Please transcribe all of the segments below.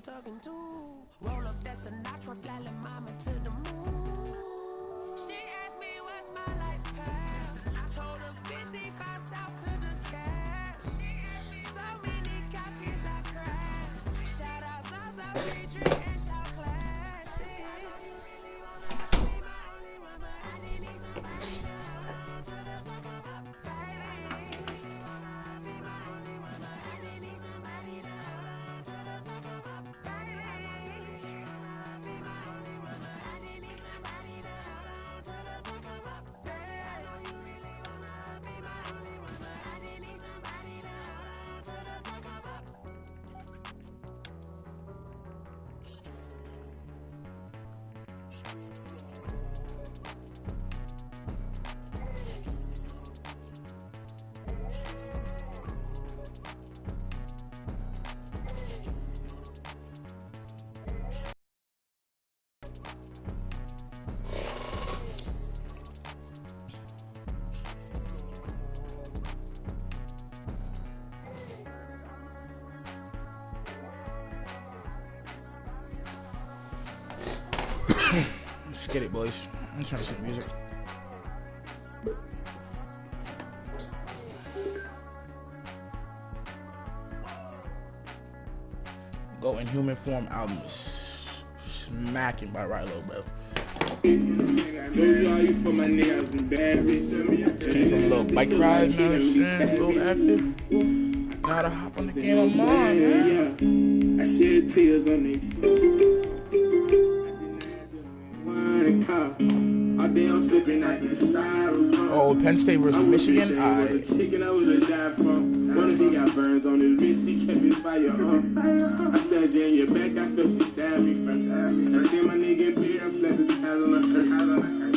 you talking to? Roll up that Sinatra, fly la mama to the moon. She asked me what's my life path. I told her 55 south to the cash. So many copies I cried. Shout out Zaza, Petrie, and Shout Classic. Let's get it, boys. I'm trying to see the music. Go in Human Form album is smacking by Rilo, bro. Came from a little bike ride, you know what I'm saying? A little active. Gotta hop on the game on mine, man. I shed tears on it. Oh, Penn State versus Michigan. Chicken I would die from. One of he got burns on his wrist, he kept his fire on. I stabbed you in your back, I felt you stab me. I see my nigga in beer, I slapped his eyes on the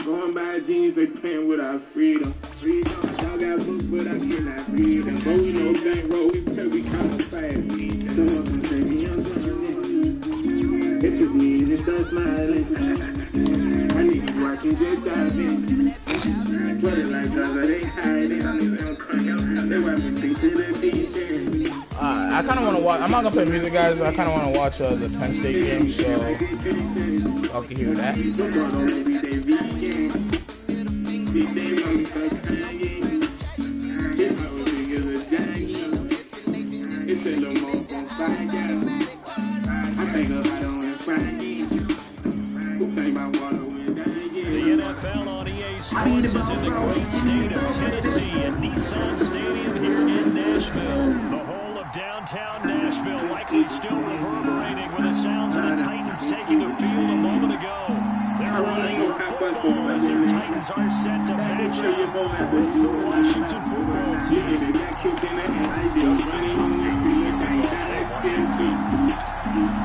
going by jeans, they playing with our freedom. Y'all got books, but I cannot read them. But we know bankroll, we pay, we count fast. Someone can say me, I'm done. It's just me and it's done smiling. I need you watching just diving. Put it like cause they hiding. They want me to to the deep end. I kind of want to watch. I'm not gonna play music, guys. But I kind of want to watch the Penn State game, so y'all can hear that. NFL on EA Sports is in the great state of Tennessee at Nissan Stadium here in Nashville. The whole of downtown Nashville likely still reverberating with the sounds of the Titans taking the field a moment ago. They're running for football as their Titans are set to match up with the Washington football team.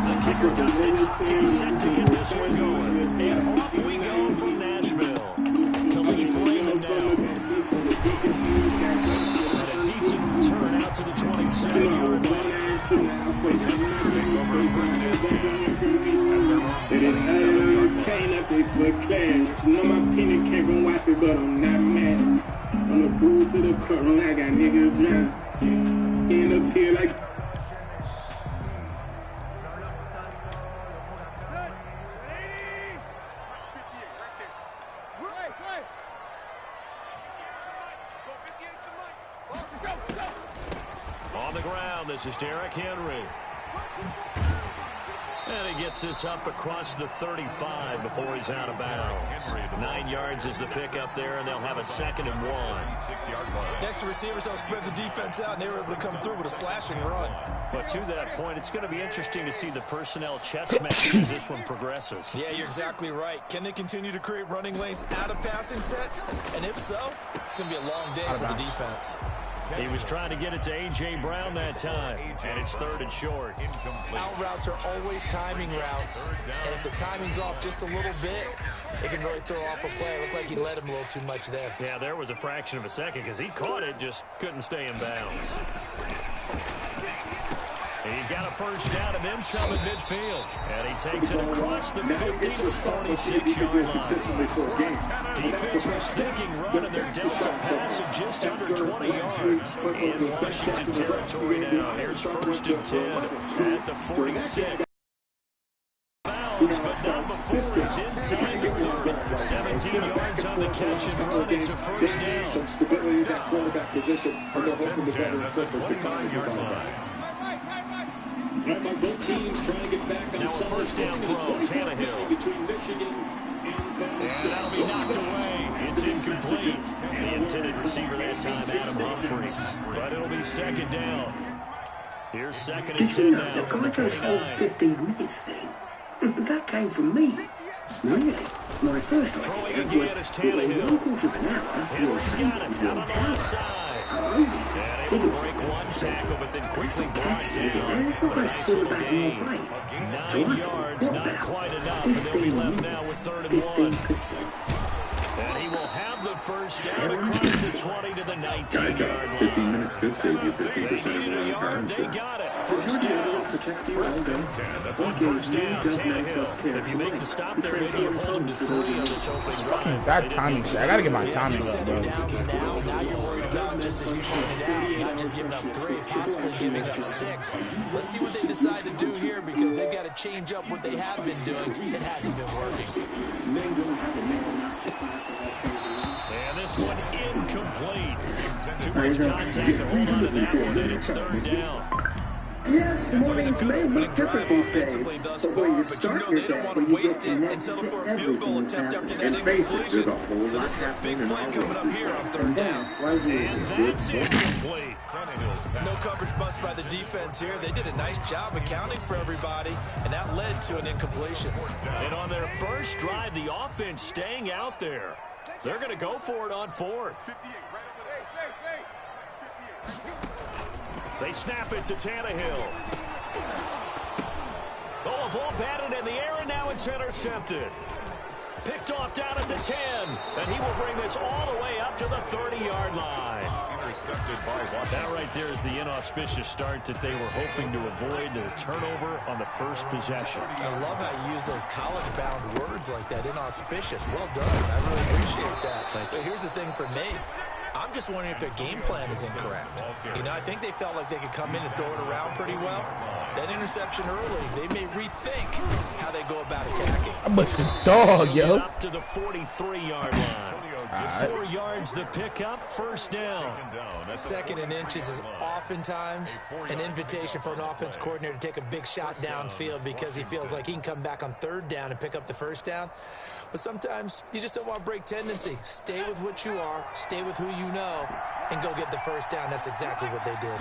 The kicker Dustin is set to get this one going. And off we go from Nashville to Lee Freeman now. And a decent turn out to the 27-yard line. It is not on your chain up there for clarity. You know my penny came from wifey, but I'm not mad. I'm the pool to the courtroom, I got niggas drowned. End up here like On the ground, this is Derrick Henry. And he gets this up across the 35 before he's out of bounds. 9 yards is the pickup there, and they'll have a 2nd and 1. Next, the receivers don't spread the defense out, and they were able to come through with a slashing run. But to that point, it's going to be interesting to see the personnel chess match as this one progresses. Yeah, you're exactly right. Can they continue to create running lanes out of passing sets? And if so, it's going to be a long day for the defense. He was trying to get it to A.J. Brown that time, and it's 3rd and short. Out routes are always timing routes, and if the timing's off just a little bit, it can really throw off a play. It looked like he let him a little too much there. Yeah, there was a fraction of a second because he caught it, just couldn't stay in bounds. He's got a first down and then some in midfield. And he takes it across the 50 to 46-yard line. Defense was thinking run, and they're dealt a pass of just under 20 yards in Washington territory now. Here's 1st and 10 at the 46. goes, but not before he's inside the 30. 17 yards on the catch and run. It's a first down. Some stability in that quarterback position, and they're hoping the veteran Clifford can finally provide that. Both teams trying to get back on now a first down throw, Tannehill. Between Michigan and Penn State. That'll be knocked away. It's incomplete. The intended receiver that time, Adam Humphries. But it'll be second down. Here's second and 10 now. The Geico's whole 15 minutes thing, that came from me. Really? My first idea was within 1/4 of an hour, your savings one tower. Amazing. They will break one tackle, but then quickly brought down. It's not going to store back in your brain. 9 yards, not quite enough, and they'll be left now with 3rd and 1. 15%. And he will have the first down across the 20 to the 19-yard line. 15 minutes could save you 15% of your car They insurance. got it. First down. Protect you all day. First down, Tannehill. If you make the stop there, maybe you hold him to 3 on this opening drive. That timing, I gotta get my timing up, bro. Now you're worried about, just as you pointed out, not just giving up 3, possibly giving up 6. Let's see what they decide to do here, because they've got to change up what they have been doing. It hasn't been working. And this one incomplete. Too much contact to hold on to that one, and it's 3rd down. Yes, mornings may look different these days, but when you start your day, when you get connected to everything that's happening, and face it, there's a whole lot happening in our world. And that's why we're And here. that's incomplete. No coverage bust by the defense here. They did a nice job accounting for everybody, and that led to an incompletion. And on their first drive, the offense staying out there. They're going to go for it on 4th. They snap it to Tannehill. Oh, a ball batted in the air, and now it's intercepted. Picked off down at the 10, and he will bring this all the way up to the 30-yard line. That right there is the inauspicious start that they were hoping to avoid, the turnover on the first possession. I love how you use those college-bound words like that, inauspicious. Well done. I really appreciate that. But here's the thing for me. I'm just wondering if their game plan is incorrect. You know, I think they felt like they could come in and throw it around pretty well. That interception early, they may rethink how they go about attacking. I'm a dog, yo. Up to the 43-yard line. 4 yards the pickup, first down. 2nd and inches is oftentimes an invitation for an offense coordinator to take a big shot downfield because he feels like he can come back on 3rd down and pick up the first down. But sometimes you just don't want to break tendency. Stay with what you are, stay with who you know, and go get the first down. That's exactly what they did.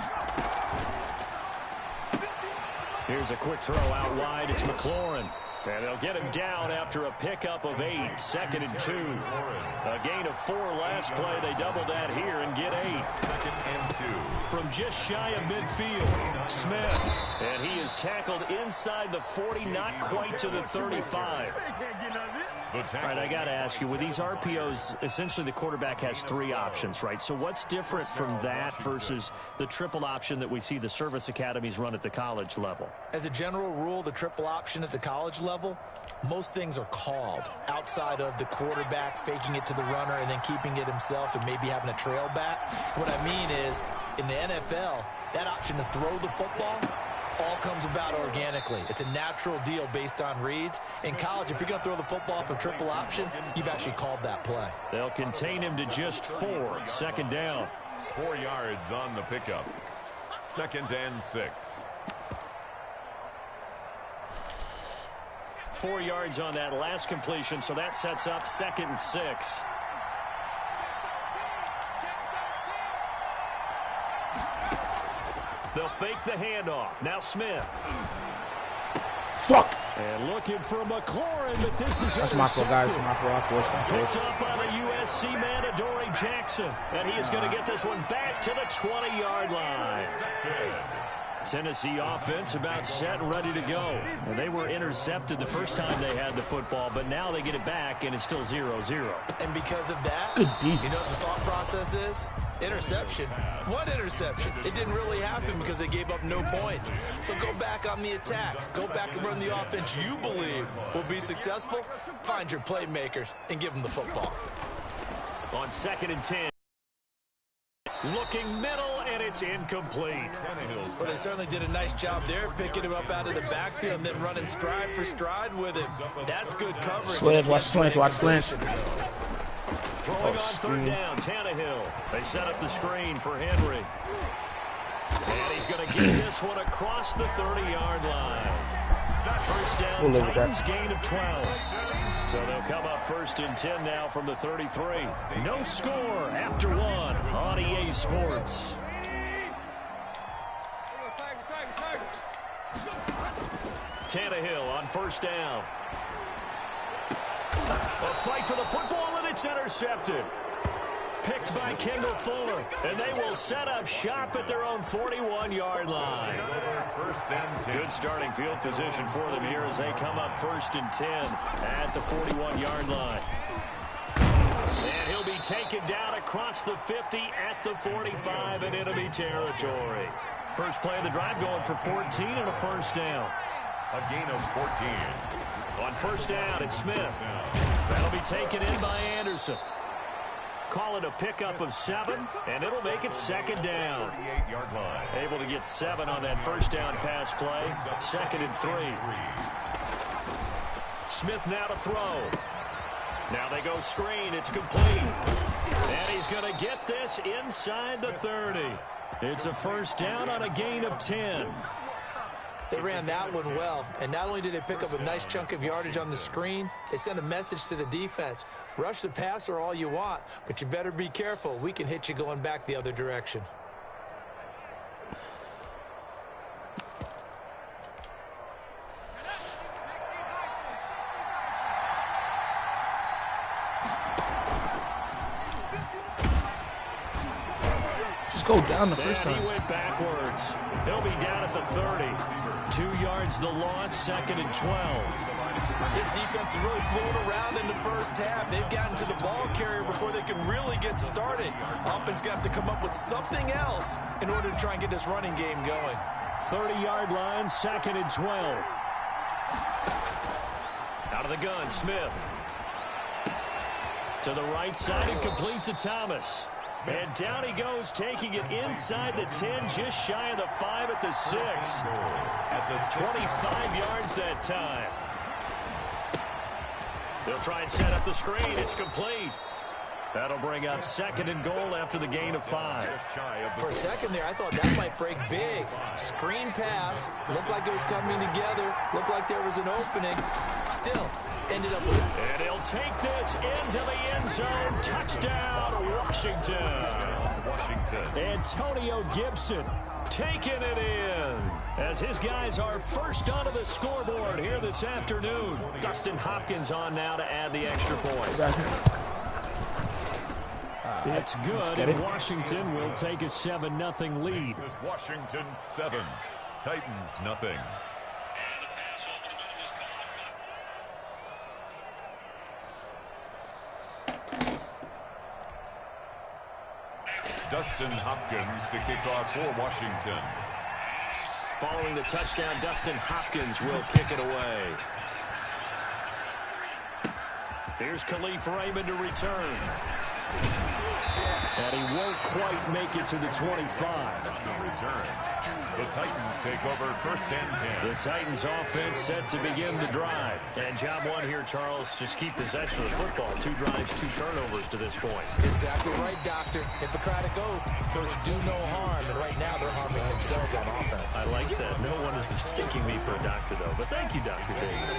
Here's a quick throw out wide. It's McLaurin. And they'll get him down after a pickup of 8. 2nd and 2. A gain of 4 last play. They double that here and get 8. 2nd and 2. From just shy of midfield, Smith. And he is tackled inside the 40, not quite to the 35. All right, I got to ask you, with these RPOs, essentially the quarterback has 3 options, right? So what's different from that versus the triple option that we see the service academies run at the college level? As a general rule, the triple option at the college level, most things are called outside of the quarterback faking it to the runner and then keeping it himself and maybe having a trail back. What I mean is, in the NFL, that option to throw the football all comes about organically. It's a natural deal based on reads. In college, if you're going to throw the football for triple option, you've actually called that play. They'll contain him to just 4. 2nd down. 4 yards on the pickup. 2nd and 6. 4 yards on that last completion, so that sets up 2nd and 6. They'll fake the handoff. Now Smith. Fuck. And looking for McLaurin, but this is That's my fault, guys. My fault. I forced picked up by the USC man, Adoree Jackson. And he is going to get this one back to the 20-yard line. Tennessee offense about set and ready to go. And they were intercepted the first time they had the football, but now they get it back, and it's still 0-0. And because of that, you know what the thought process is? Interception. What interception? It didn't really happen because they gave up no points. So go back on the attack. Go back and run the offense you believe will be successful. Find your playmakers and give them the football. On 2nd and 10. Looking middle, and and it's incomplete. Well, they certainly did a nice job there, picking him up out of the backfield and then running stride for stride with him. That's good coverage. Slant, watch slant, watch slant. Throwing on third down, Tannehill. They set up the screen for Henry. And he's going to get this one across the 30-yard line. First down, Titans gain of 12. So they'll come up first and 10 now from the 33. No score after one on EA Sports. Tannehill on first down. A fight for the football, and it's intercepted. Picked by Kendall Fuller, and they will set up shop at their own 41-yard line. Good starting field position for them here as they come up first and 10 at the 41-yard line. And he'll be taken down across the 50 at the 45 in enemy territory. First play of the drive going for 14 and a first down. A gain of 14. On first down, it's Smith. That'll be taken in by Anderson. Call it a pickup of 7, and it'll make it second down. 48-yard line. Able to get 7 on that first down pass play. Second and 3. Smith now to throw. Now they go screen. It's complete. And he's going to get this inside the 30. It's a first down on a gain of 10. They ran that one well, and not only did they pick up a nice chunk of yardage on the screen, they sent a message to the defense. Rush the passer all you want, but you better be careful. We can hit you going back the other direction. Just go down the first time. He went backwards. He'll be down at the 30. 2 yards the loss, second and 12. This defense is really flown around in the first half. They've gotten to the ball carrier before they can really get started. Offense going to have to come up with something else in order to try and get this running game going. 30-yard line, second and 12. Out of the gun, Smith. To the right side and complete to Thomas. And down he goes, taking it inside the 10, just shy of the 5 at the 6. At the 25 yards that time. They'll try and set up the screen. It's complete. That'll bring up second and goal after the gain of 5. For a second there, I thought that might break big. Screen pass. Looked like it was coming together. Looked like there was an opening. Still, ended up with it. And he'll take this into the end zone. Touchdown, Washington. Antonio Gibson taking it in as his guys are first onto the scoreboard here this afternoon. Dustin Hopkins on now to add the extra point. It's good, and Washington will take a 7-0 lead. Washington 7, Titans 0. Dustin Hopkins to kick off for Washington. Following the touchdown, Dustin Hopkins will kick it away. Here's Khalif Raymond to return. And he won't quite make it to the 25. The Titans take over first and 10. The Titans offense set to begin the drive. And job one here, Charles, just keep possession of the football. 2 drives, 2 turnovers to this point. Exactly right, Doctor. Hippocratic oath. First, do no harm. And right now, they're harming themselves on offense. I like that. No one is mistaking me for a doctor, though. But thank you, Dr. Davis.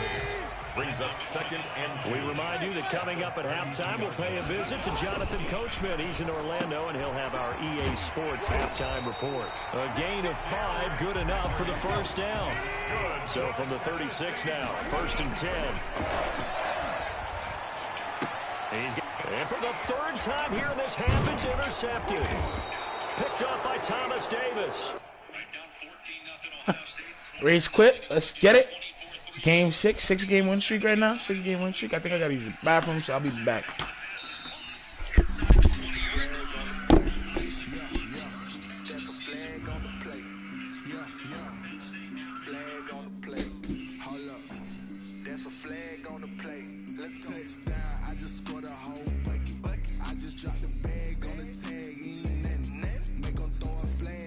Brings up second and 2. We remind you that coming up at halftime, we'll pay a visit to Jonathan Coachman. He's in Orlando, and he'll have our EA Sports halftime report. A gain of 5, good enough for the first down. So from the 36 now, first and 10. And for the 3rd time here in this half, it's intercepted. Picked up by Thomas Davis. Race quit. Let's get it. Game 6, 6-game win streak right now. 6-game win streak. I think I gotta use the bathroom, so I'll be back. I just dropped the bag on the tag, ain't nothing. Make 'em throw a flag.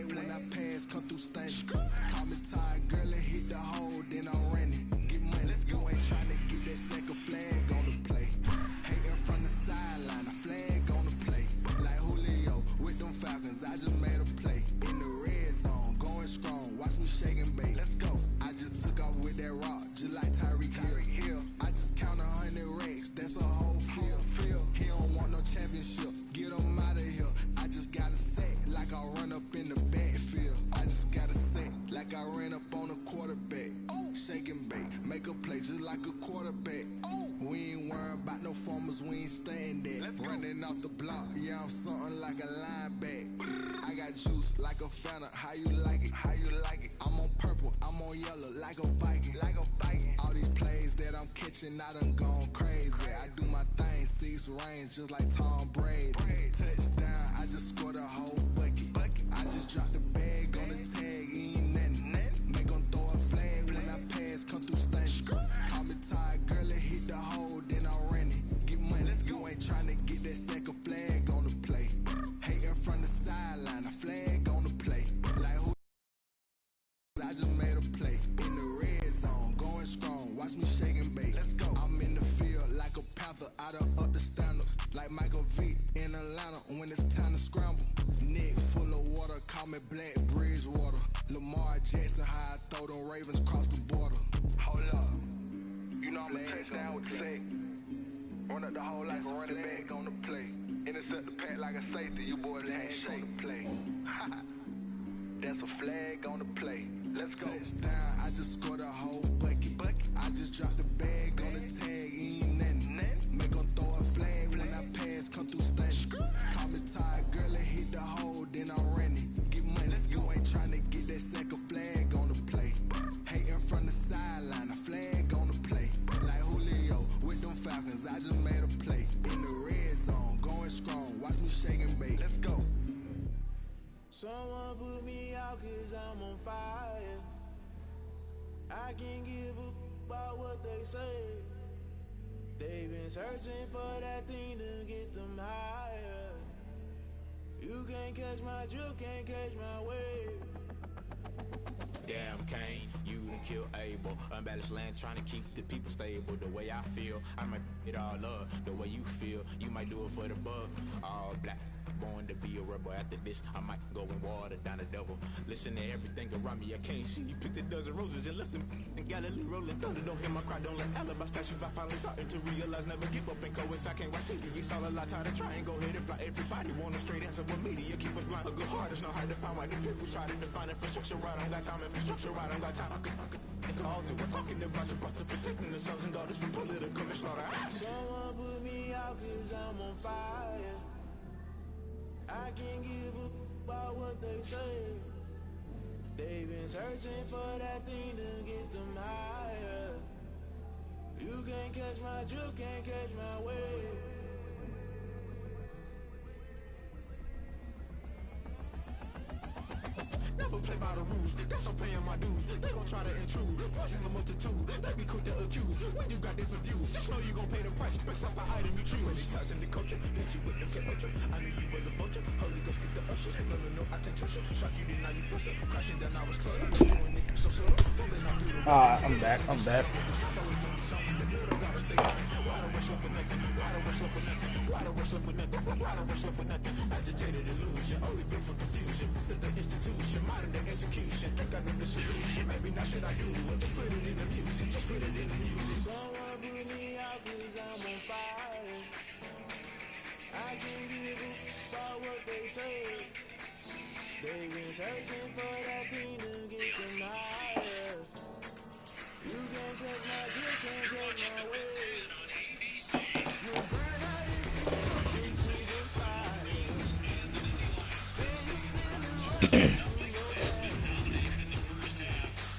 running off the block, yeah, I'm something like a linebacker. I got juice like a Fanta, how you like it? How you like it? I'm on purple, I'm on yellow, like a Viking. Like a Viking. All these plays that I'm catching, I done gone crazy. I do my thing, 6 range, just like Tom Brady. Touchdown, I just scored a whole bucket. I just dropped the bag on the tag, ain't nothing. Make 'em throw a flag when I pass, come through stunning. Call me tired, girl, it hit the hole, then I ran it. Get money, you ain't trying to get that second flag on the play. Hating from the sideline, a flag on the play. Like who? I just made a play in the red zone, going strong. Watch me shake and bake. Let's go. I'm in the field like a panther, out of up the standards. Like Michael Vick in Atlanta when it's time to scramble. Neck full of water, call me Black Bridgewater. Lamar Jackson, how I throw them Ravens across the border. Hold up, you know I'm a touchdown with the sack. Run up the hole like a running back on the play. Intercept the pack like a safety, you boys ain't shake the play. That's a flag on the play. Let's go. Touchdown, I just scored a whole bucket. I just dropped the bag on the tag, ain't nothing. Make 'em throw a flag when I pass, come through stunning. Call me tired, girl, it hit the hole, then I ran it. Get money, you ain't trying to get that second flag on the play. Hating from the sideline, a flag on the play. Like Julio with them Falcons, I just made a play. In the red zone, going strong, watch me shake and bake. Let's go. Someone put me out 'cause I'm on fire. I can't give a about what they say. They've been searching for that thing to get them higher. You can't catch my drift, can't catch my wave. Damn, Kane, you done kill Abel. Unbalanced land, trying to keep the people stable. The way I feel, I might it all up. The way you feel, you might do it for the bug. All black, born to be a rebel. After this, I might go and water down the devil. Listen to everything around me, I can't see. You picked a dozen roses and left them in Galilee rolling thunder. Don't hear my cry, don't let alibis pass you. I finally starting to realize, never give up and coincide. Can't watch TV, it's all a lot. Tired of trying, go ahead and fly. Everybody want a straight answer with media. Keep us blind, a good heart is not hard to find. Why the people try to define infrastructure right? I don't got time, infrastructure right, I don't got time. Into altar, we're talking about your brother, protecting the sons and daughters from political slaughter. Someone put me out 'cause I'm on fire. I can't give a about what they say. They've been searching for that thing to get them higher. You can't catch my drift, can't catch my wave. Never play by the rules, guess I'm paying my dues. They gon' try to intrude, poison the multitude. They be quick to accuse, when you got different views. Just know you gon' pay the price, based off the item you choose. Many ties in the culture, hit you with the culture. I knew you was a vulture, Holy Ghost get the ushers. No, I can't trust you. Shock you, then now you fluster. Crashing down, I was cluttered. Doing it so slow, falling out through the I'm back. Agitated illusion, only built for confusion. The institution, modern day execution. Think I know the solution. Maybe not should I do it? Just put it in the music. Just put it in the music. Someone put me out 'cause I'm on fire. I can't give a about what they say. They've been searching for that thing to get them higher. You can't catch my drift, can't catch my wave. You burn out into the fire. Then you feel it rushing through your veins.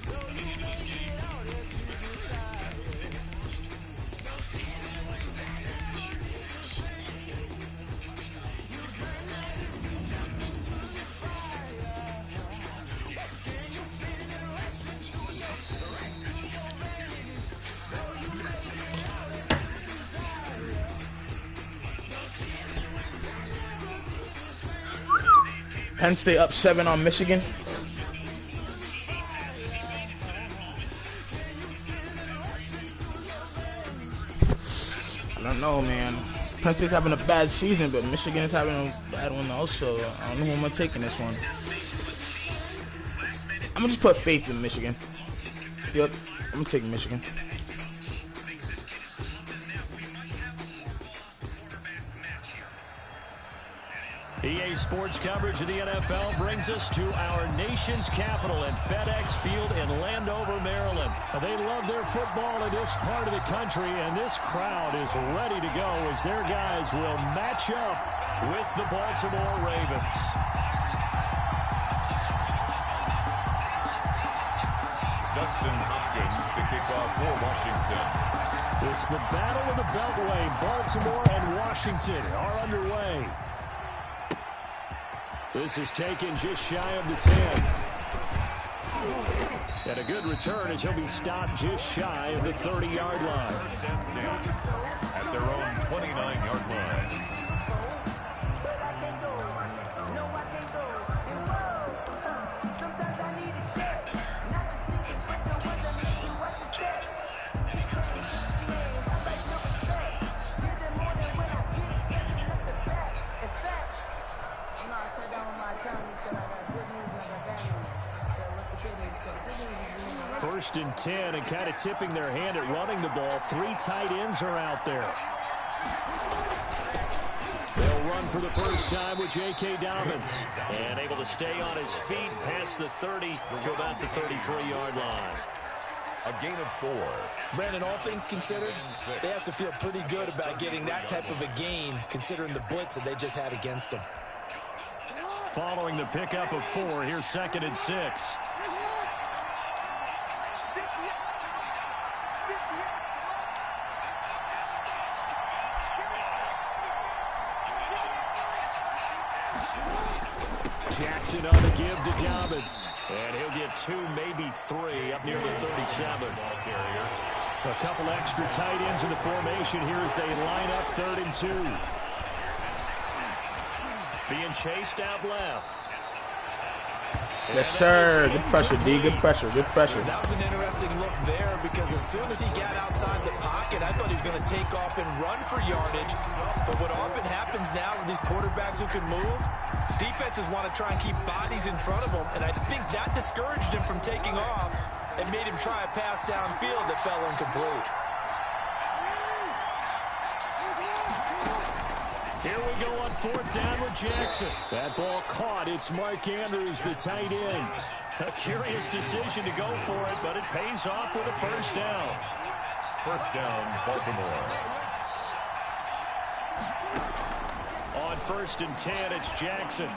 Though you make it out as you desire. No ceiling was that ever did the same. You burn out if you jump into the fire. Can you feel it rushing through your veins? Though you make it out as you desire. No ceiling was that ever did the same. Penn State up 7 on Michigan. I don't know, man. Penn State's having a bad season, but Michigan is having a bad one also. I don't know who I'm gonna take in this one. I'm gonna just put faith in Michigan. Yep, I'm gonna take Michigan. EA Sports coverage of the NFL brings us to our nation's capital at FedEx Field in Landover, Maryland. They love their football in this part of the country, and this crowd is ready to go as their guys will match up with the Baltimore Ravens. Dustin Hopkins to kick off for Washington. It's the battle of the Beltway. Baltimore and Washington are underway. This is taken just shy of the 10. And a good return as he'll be stopped just shy of the 30-yard line. At their own 29-yard line. First and 10, and kind of tipping their hand at running the ball. 3 tight ends are out there. They'll run for the first time with J.K. Dobbins. And able to stay on his feet past the 30 to about the 33-yard line. A gain of 4. Brandon, all things considered, they have to feel pretty good about getting that type of a gain, considering the blitz that they just had against them. Following the pickup of 4, here's 2nd and 6. Jackson on the give to Dobbins. And he'll get 2, maybe 3 up near the 37. A couple extra tight ends in the formation here as they line up 3rd and 2. Being chased out left. Yes, sir. Good pressure, D. Good pressure. Good pressure. That was an interesting look there because as soon as he got outside the pocket, I thought he was going to take off and run for yardage. But what often happens now with these quarterbacks who can move, defenses want to try and keep bodies in front of them. And I think that discouraged him from taking off and made him try a pass downfield that fell incomplete. Here we go on 4th down with Jackson. That ball caught. It's Mark Andrews, the tight end. A curious decision to go for it, but it pays off with a first down. First down, Baltimore. On 1st and 10, it's Jackson.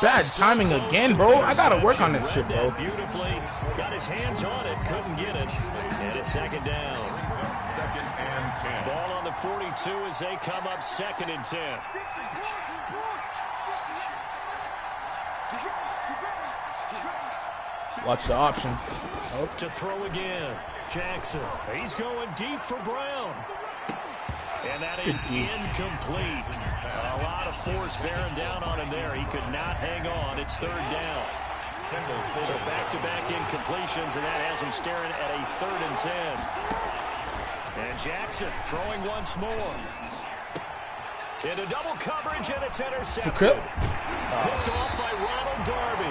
Bad timing again, bro. I gotta work on this shit, bro. Beautifully. Got his hands on it, couldn't get it. And it's 2nd down. 2nd and 10. Ball on the 42 as they come up 2nd and 10. Watch the option. Oh. To throw again. Jackson. He's going deep for Brown. And that is incomplete. A lot of force bearing down on him there. He could not hang on. It's 3rd down. So back-to-back incompletions, and that has him staring at a 3rd and 10. And Jackson throwing once more. Into double coverage, and it's intercepted. Picked off by Ronald Darby.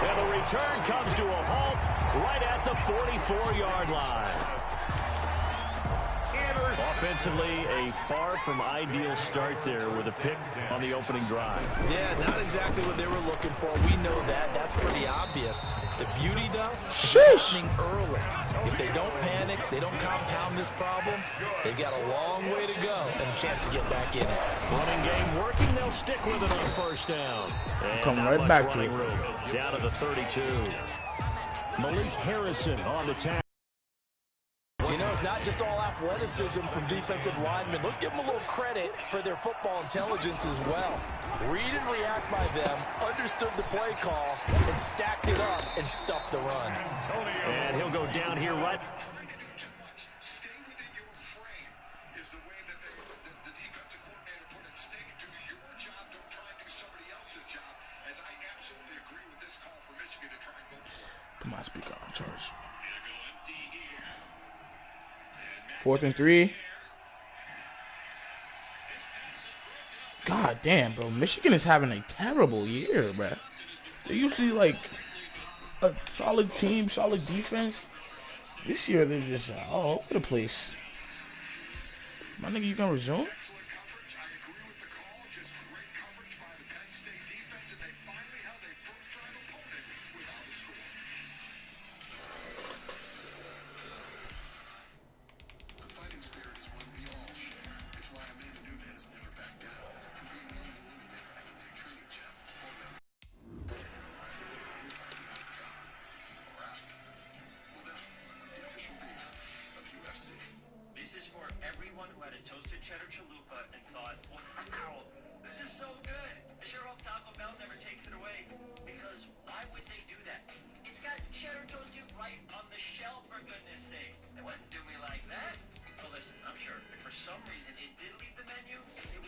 And the return comes to a halt right at the 44-yard line. Offensively, a far from ideal start there with a pick on the opening drive. Yeah, not exactly what they were looking for. We know that. That's pretty obvious. The beauty, though, is happening early. If they don't panic, they don't compound this problem, they've got a long way to go and a chance to get back in it. Running game working. They'll stick with it on 1st down. And come right back to it. Down to the 32. Malik Harrison on the tackle. You know, it's not just all athleticism from defensive linemen. Let's give them a little credit for their football intelligence as well. Read and react by them, understood the play call, and stacked it up and stuffed the run. And he'll go down here right. Put my speaker on charge. 4th and 3. God damn, bro. Michigan is having a terrible year, bro. They're usually like a solid team, solid defense. This year, they're just all over the place. My nigga, you gonna resume?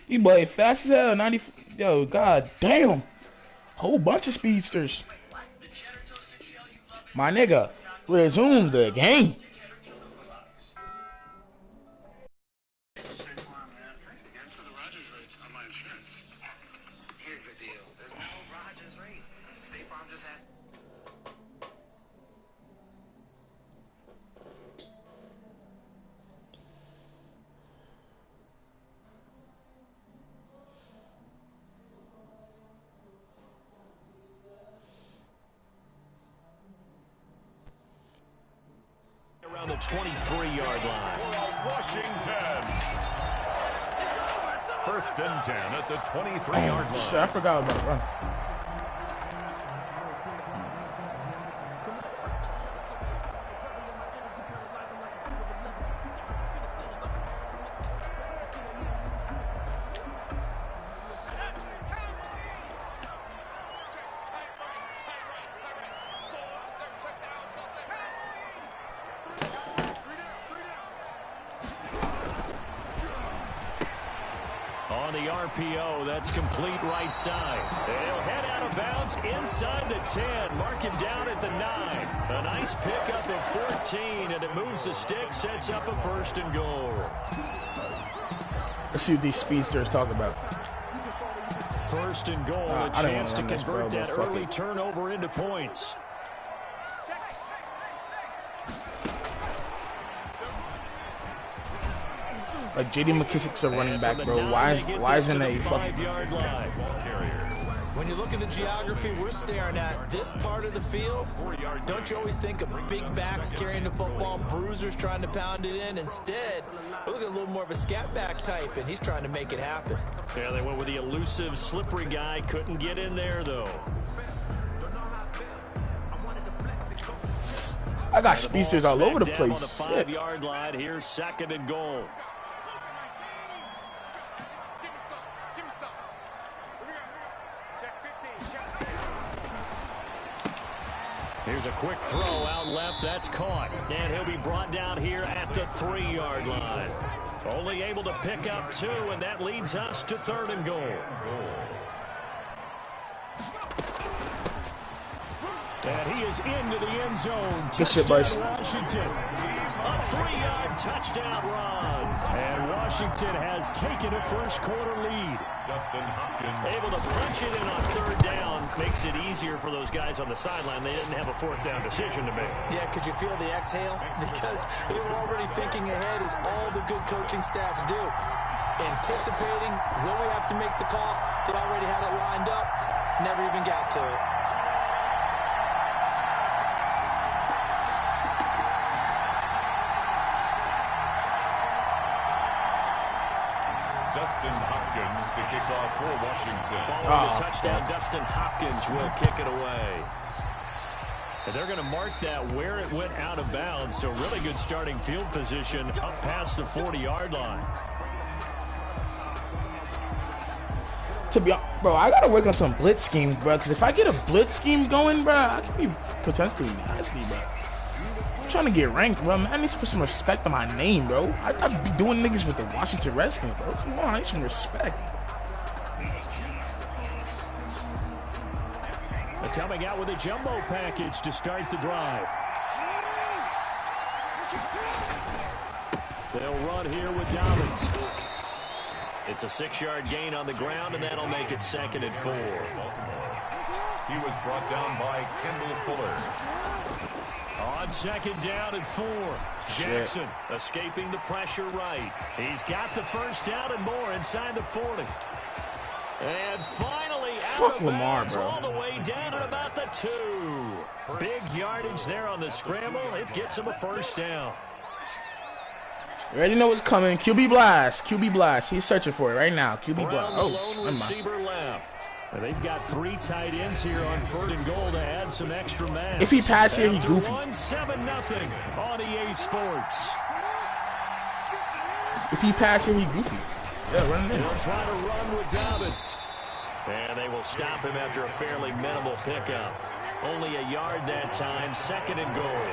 He boy fast as hell. 90. Yo, god damn. Whole bunch of speedsters. My nigga, resume the game. Around the 23-yard line. Washington. 1st and 10 at the 23-yard line. Shit, I forgot about run. On the RPO, that's complete right side. They'll head out of bounds inside the 10. Mark him down at the 9. A nice pickup of 14, and it moves the stick, sets up a 1st and goal. Let's see what these speedsters talk about. 1st and goal, a chance to convert that early turnover into points. Like J.D. McKissic's a running back, bro. Why isn't a fucking? When you look at the geography we're staring at, this part of the field, don't you always think of big backs carrying the football, bruisers trying to pound it in? Instead, we're looking at a little more of a scat back type, and he's trying to make it happen. Yeah, they went with the elusive, slippery guy. Couldn't get in there, though. I got speedsters all over the place. On the 5-yard line, here's 2nd and goal. Here's a quick throw out left. That's caught. And he'll be brought down here at the 3-yard line. Only able to pick up 2, and that leads us to 3rd and goal. And he is into the end zone. Good shit, boys. Washington. A 3-yard touchdown run. And Washington has taken a first-quarter lead. Dustin Hopkins. Able to punch it in on 3rd down. Makes it easier for those guys on the sideline. They didn't have a 4th down decision to make. Yeah, could you feel the exhale? Because they were already thinking ahead, as all the good coaching staffs do. Anticipating, will we have to make the call? That already had it lined up. Never even got to it. Dustin Hopkins to kick off for Washington. Following the touchdown, Dustin Hopkins will kick it away. And they're going to mark that where it went out of bounds. So really good starting field position up past the 40-yard line. To be honest, bro, I gotta work on some blitz schemes, bro. Because if I get a blitz scheme going, bro, I could be potentially nasty, bro. I'm trying to get ranked, bro. Man, I need to put some respect on my name, bro. I be doing niggas with the Washington Redskins, bro. Come on, I need some respect. They're coming out with a jumbo package to start the drive. They'll run here with Dobbins. It's a 6-yard gain on the ground, and that'll make it 2nd and 4. He was brought down by Kendall Fuller. On 2nd down and 4. Jackson escaping the pressure right. He's got the 1st down and more inside the 40. And finally out of bounds all the way down at about the 2. Big yardage there on the scramble. It gets him a 1st down. You already know what's coming. QB blast. QB blast. He's searching for it right now. QB blast. Oh, lone receiver left. And they've got 3 tight ends here on 1st and goal to add some extra mass. If he passes here, he's goofy. 7-0 on EA Sports. If he passes here, he's goofy. Yeah, run it in. They'll try to run with Dobbins. And they will stop him after a fairly minimal pickup. Only a yard that time. 2nd and goal.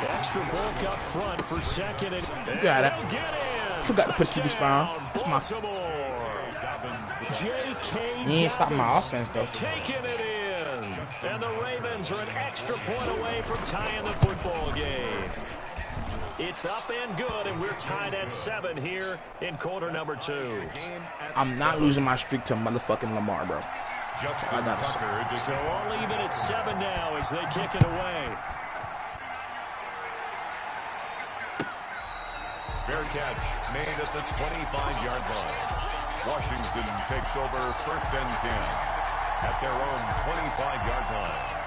Extra bulk up front for 2nd and you got it. Forgot to put QB spot on. That's my J.K. He ain't stopping my offense, though. Taking it in. And the Ravens are an extra point away from tying the football game. It's up and good, and we're tied at 7 here in quarter number 2. I'm not losing my streak to motherfucking Lamar, bro. I gotta say. So all even at 7 now as they kick it away. Fair catch made at the 25-yard line. Washington takes over 1st and 10 at their own 25-yard line.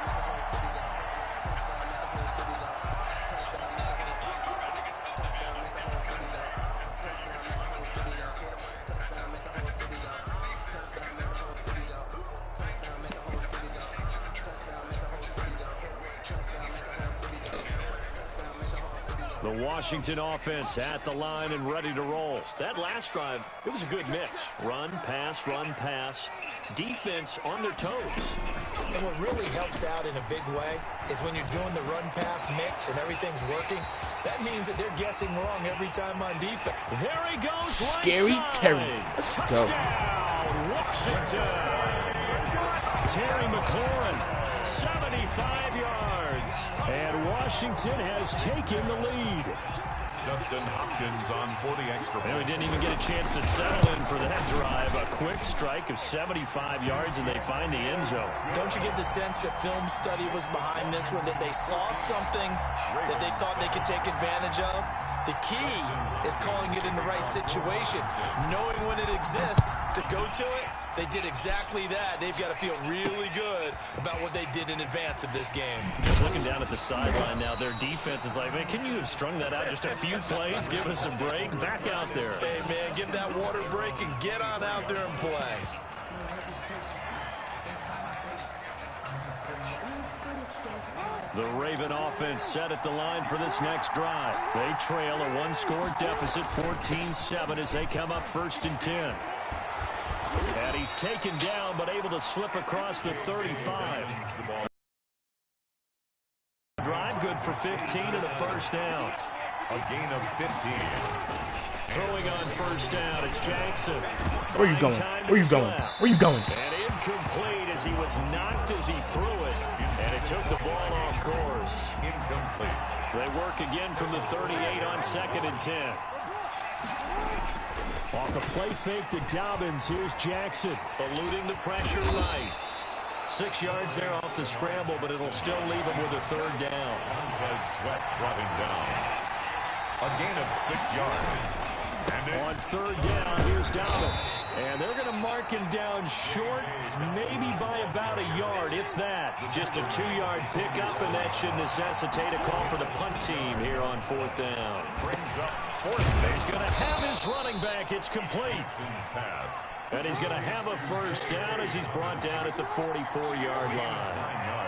The Washington offense at the line and ready to roll. That last drive, it was a good mix. Run, pass, defense on their toes. And what really helps out in a big way is when you're doing the run-pass mix and everything's working, that means that they're guessing wrong every time on defense. There he goes. Scary right Terry. Let's go. Washington. Terry McLaurin, 75 yards. And Washington has taken the lead. Justin Hopkins on for the extra point. And we didn't even get a chance to settle in for that drive. A quick strike of 75 yards, and they find the end zone. Don't you get the sense that film study was behind this one, that they saw something that they thought they could take advantage of? The key is calling it in the right situation, knowing when it exists to go to it. They did exactly that. They've got to feel really good about what they did in advance of this game. Just looking down at the sideline now, their defense is like, man, can you have strung that out just a few plays? Give us a break. Back out there. Hey, man, give that water break and get on out there and play. The Raven offense set at the line for this next drive. They trail a one-score deficit, 14-7, as they come up 1st and 10. And he's taken down, but able to slip across the 35. Drive good for 15 and a first down. A gain of 15. Throwing on first down, it's Jackson. Where you going? Where you going? Where you going? And incomplete as he was knocked as he threw it. And it took the ball off course. Incomplete. They work again from the 38 on 2nd and 10. Off the play fake to Dobbins, here's Jackson, eluding the pressure right. 6 yards there off the scramble, but it'll still leave him with a 3rd down. Montez Sweat brought him down. A gain of 6 yards. On 3rd down, here's Dobbins. And they're going to mark him down short, maybe by about a yard, if that. Just a 2-yard pickup, and that should necessitate a call for the punt team here on 4th down. Brings up 4th down. He's going to have his running back. It's complete. Pass. And he's going to have a first down as he's brought down at the 44-yard line.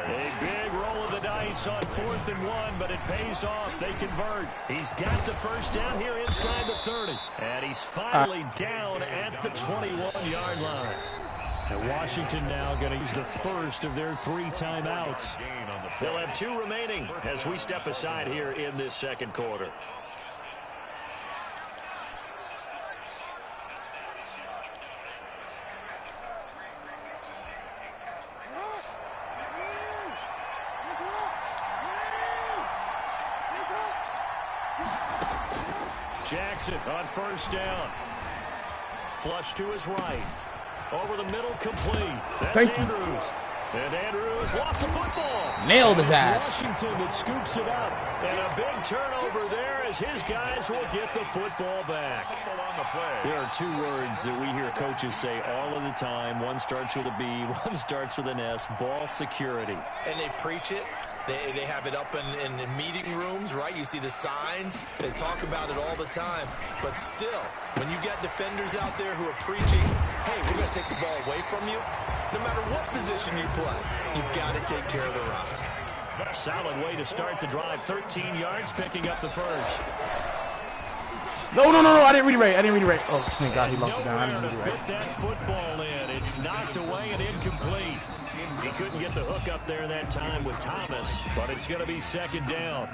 A big roll of the dice on 4th and 1, but it pays off. They convert. He's got the first down here inside the 30. And he's finally down at the 21-yard line. And Washington now going to use the first of their 3 timeouts. They'll have 2 remaining as we step aside here in this 2nd quarter. Jackson on first down. Flush to his right. Over the middle, complete. That's Thank Andrews. And Andrews lost the football. Nailed his ass. Washington that scoops it up. And a big turnover there as his guys will get the football back. There are 2 words that we hear coaches say all of the time. One starts with a B, one starts with an S. Ball security. And they preach it. They have it up in meeting rooms, right? You see the signs. They talk about it all the time. But still, when you got defenders out there who are preaching, hey, we're going to take the ball away from you, no matter what position you play, you've got to take care of the run. Solid way to start the drive. 13 yards, picking up the first. No, I didn't read it right. Oh, thank God he locked it down. I didn't read it right. Fit that football in. It's knocked away and incomplete. He couldn't get the hook up there that time with Thomas, but it's going to be 2nd down.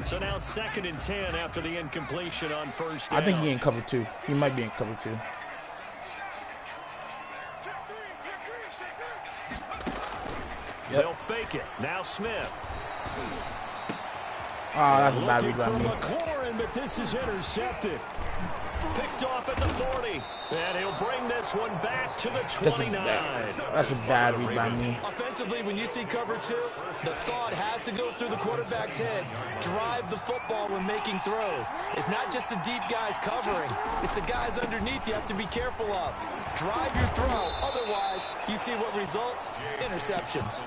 So now 2nd and 10 after the incompletion on first down. I think he in cover 2. He might be in cover 2. Yep. They'll fake it. Now Smith. Oh, that's a bad read by me. McLaurin, but this is intercepted. Picked off at the 40. And he'll bring this one back to the 29. That's a bad read by me. Offensively, when you see cover 2, the thought has to go through the quarterback's head. Drive the football when making throws. It's not just the deep guys covering. It's the guys underneath you have to be careful of. Drive your throw. Otherwise, you see what results? Interceptions.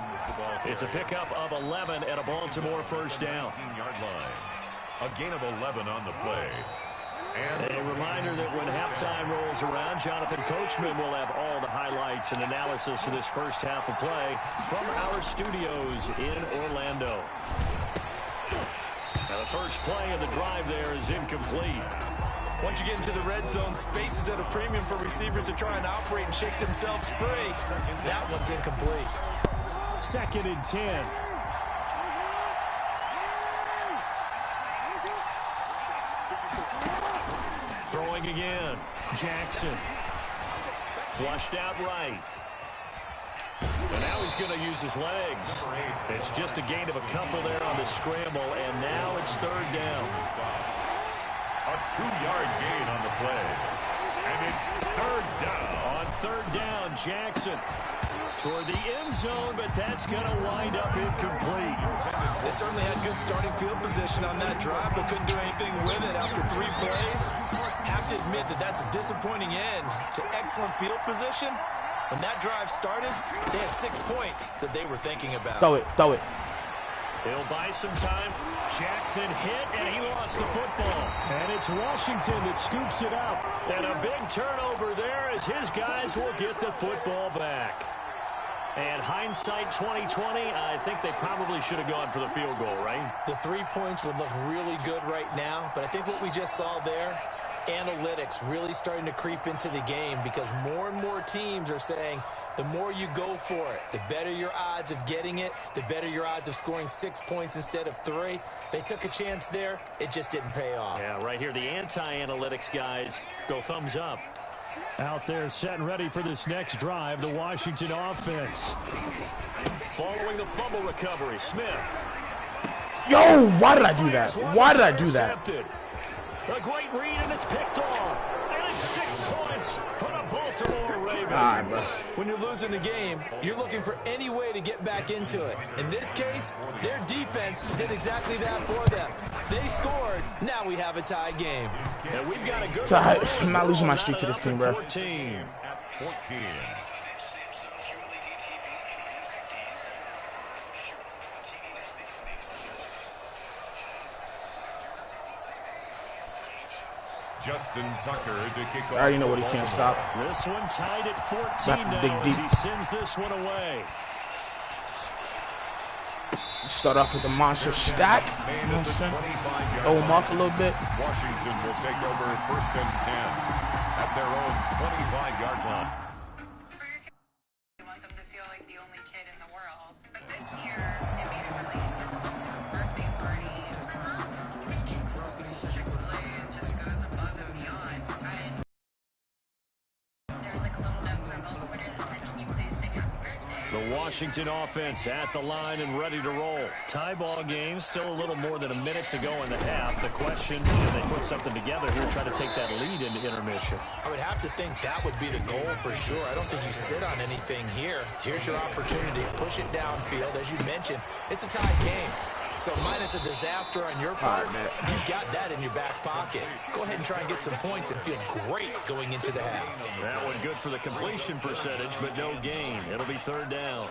It's a pickup of 11 at a Baltimore first down. Yard line. A gain of 11 on the play. And a reminder that when halftime rolls around, Jonathan Coachman will have all the highlights and analysis of this first half of play from our studios in Orlando. Now the first play of the drive there is incomplete. Once you get into the red zone, space is at a premium for receivers to try and operate and shake themselves free. That one's incomplete. 2nd and 10. Throwing again. Jackson. Flushed out right. And now he's going to use his legs. It's just a gain of a couple there on the scramble, and now it's 3rd down. A 2-yard gain on the play. And it's 3rd down. On 3rd down, Jackson toward the end zone, but that's going to wind up incomplete. They certainly had good starting field position on that drive, but couldn't do anything with it after 3 plays. Have to admit that that's a disappointing end to excellent field position. When that drive started, they had 6 points that they were thinking about. Throw it, throw it. He'll buy some time. Jackson hit, and he lost the football. And it's Washington that scoops it up. And a big turnover there as his guys will get the football back. And hindsight 2020, I think they probably should have gone for the field goal, right? The 3 points would look really good right now, but I think what we just saw there, analytics really starting to creep into the game because more and more teams are saying the more you go for it, the better your odds of getting it, the better your odds of scoring 6 points instead of 3. They took a chance there. It just didn't pay off. Yeah, right here, the anti-analytics guys go thumbs up. Out there set and ready for this next drive, the Washington offense. Following the fumble recovery, Smith. Yo, why did I do that? Why did I do that? A great read, and it's picked off. And it's 6 points for the Baltimore Ravens. All right, bro. When you're losing the game, you're looking for any way to get back into it. In this case, their defense did exactly that for them. They scored. Now we have a tie game. And we've got a good So I'm not losing my streak to this team, bro. 14. At 14. Justin Tucker to kick off. I already know what he can't stop. This one tied at 14 now as he sends this one away. Start off with the monster stack. You know what I'm saying? Throw him off a little bit. Washington will take over 1st and 10 at their own 25-yard line. You want them to feel like the only kid in the world. But this year, it made it really a birthday party. Chick-fil-A just goes above and beyond. There's like a little note from Oakwooders that said, can you please sing happy birthday? The Washington offense at the line and ready to roll. Tie ball game, still a little more than a minute to go in the half. The question, can they put something together here, try to take that lead into intermission? I would have to think that would be the goal for sure. I don't think you sit on anything here. Here's your opportunity. Push it downfield. As you mentioned, it's a tied game. So minus a disaster on your part, you've got that in your back pocket. Go ahead and try and get some points and feel great going into the half. That one good for the completion percentage, but no gain. It'll be 3rd down.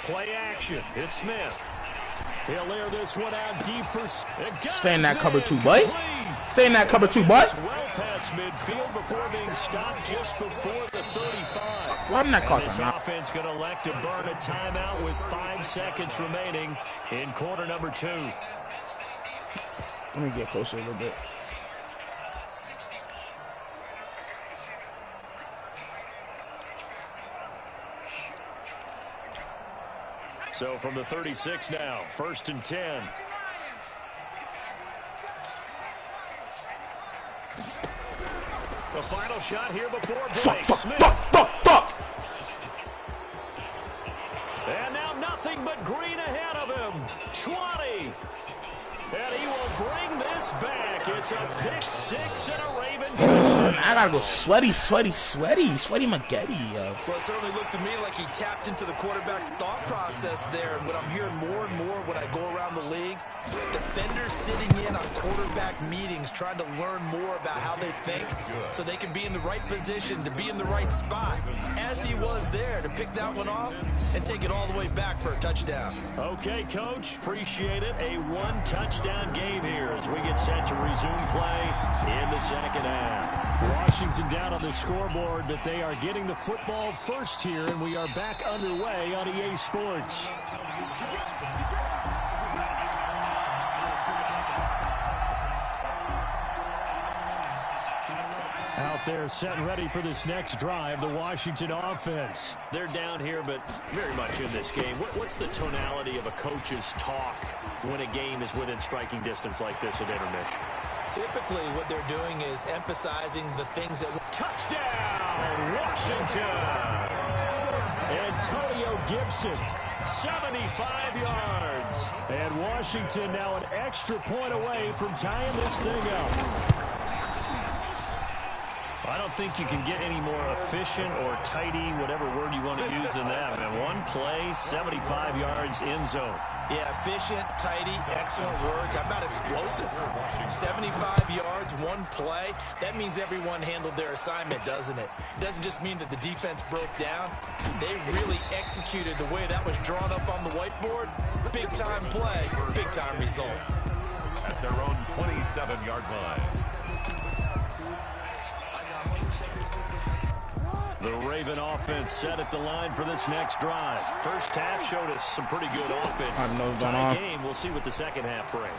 Play action. It's Smith. He'll air this one out deep for... Stay in that cover 2, boy. Stay in that cover 2, boy. Well past midfield before being stopped just before the 35. Why didn't I call this timeout? offense going to elect to burn a timeout with 5 seconds remaining in quarter number 2. Let me get closer a little bit. So from the 36 now, 1st and 10. The final shot here before Blake Smith. Fuck. And now nothing but green ahead of him. 20. And he will bring this back. It's a pick six and a Raven touchdown. I gotta go sweaty Maggette, yo. Well, it certainly looked to me like he tapped into the quarterback's thought process there. And what I'm hearing more and more when I go around the league, defenders sitting in on quarterback meetings trying to learn more about how they think so they can be in the right position to be in the right spot, as he was there to pick that one off and take it all the way back for a touchdown. Okay, Coach, appreciate it. A one-touchdown game here as we get set to resume play in the second half. Washington down on the scoreboard, but they are getting the football first here, and we are back underway on EA Sports. Out there set and ready for this next drive, the Washington offense. They're down here, but very much in this game. What's the tonality of a coach's talk when a game is within striking distance like this at intermission? Typically, what they're doing is emphasizing the things that... Touchdown, Washington! Antonio Gibson, 75 yards. And Washington now an extra point away from tying this thing up. I don't think you can get any more efficient or tidy, whatever word you want to use in that. Man, one play, 75 yards in zone. Yeah, efficient, tidy, excellent words. How about explosive? 75 yards, one play. That means everyone handled their assignment, doesn't it? It doesn't just mean that the defense broke down. They really executed the way that was drawn up on the whiteboard. Big-time play, big-time result. At their own 27-yard line. The Raven offense set at the line for this next drive. First half showed us some pretty good offense. Tie game. We'll see what the second half brings.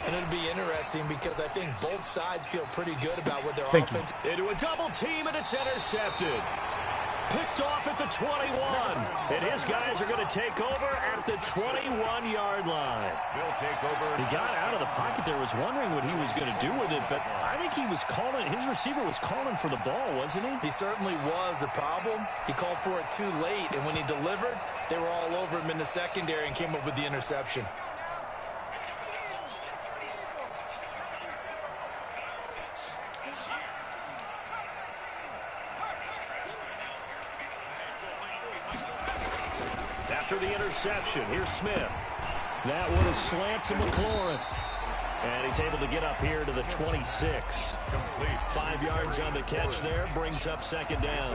And it'll be interesting because I think both sides feel pretty good about what their offense... Into a double team, and it's intercepted. Picked off at the 21. And his guys are going to take over at the 21-yard line. He'll take over. He got out of the pocket there, was wondering what he was going to do with it, but I think he was calling, his receiver was calling for the ball, wasn't he? He certainly was. The problem, he called for it too late, and when he delivered, they were all over him in the secondary and came up with the interception. After the interception, here's Smith. That one is slant to McLaurin. And he's able to get up here to the 26. Complete. 5 yards on the catch there, brings up second down.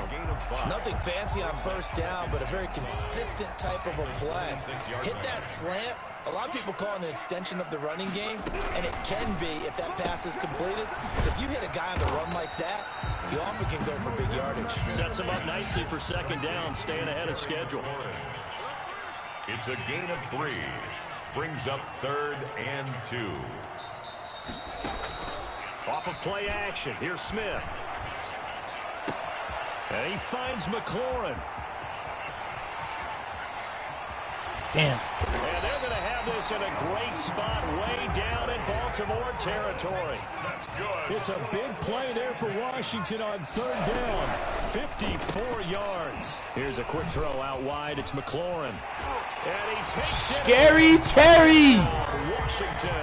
Nothing fancy on first down, but a very consistent type of a play. Hit that slant. A lot of people call it an extension of the running game, and it can be if that pass is completed. Because you hit a guy on the run like that, you often can go for big yardage. Sets him up nicely for second down, staying ahead of schedule. It's a gain of 3. Brings up 3rd and 2. Off of play action, here's Smith. And he finds McLaurin. Damn. And they're going to have this in a great spot way down in Baltimore territory. That's good. It's a big play there for Washington on third down. 54 yards. Here's a quick throw out wide. It's McLaurin. And he takes Scary Terry. Washington.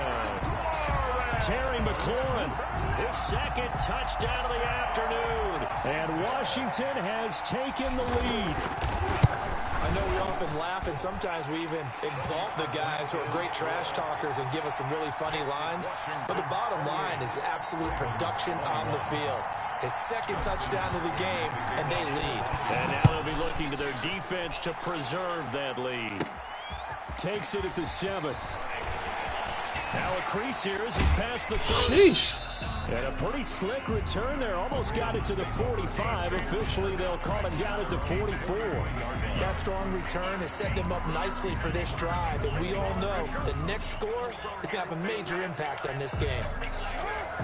Terry McLaurin. His second touchdown of the afternoon. And Washington has taken the lead. I know we often laugh, and sometimes we even exalt the guys who are great trash talkers and give us some really funny lines. But the bottom line is absolute production on the field. His second touchdown of the game, and they lead. And now they'll be looking to their defense to preserve that lead. Takes it at the 7. Now a crease here as he's past the 30. Sheesh. And a pretty slick return there. Almost got it to the 45. Officially, they'll call him down at the 44. That strong return has set them up nicely for this drive. And we all know the next score is going to have a major impact on this game.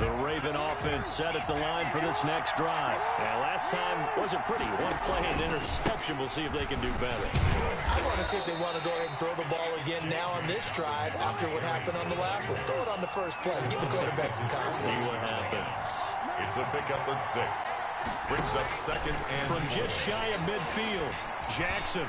The Raven offense set at the line for this next drive. And last time wasn't pretty. One play and interception. We'll see if they can do better. I want to see if they want to go ahead and throw the ball again now on this drive after what happened on the last one. Throw it on the first play. Give the quarterback some confidence. See what happens. It's a pickup of 6. Brings up 2nd and from just shy of midfield. Jackson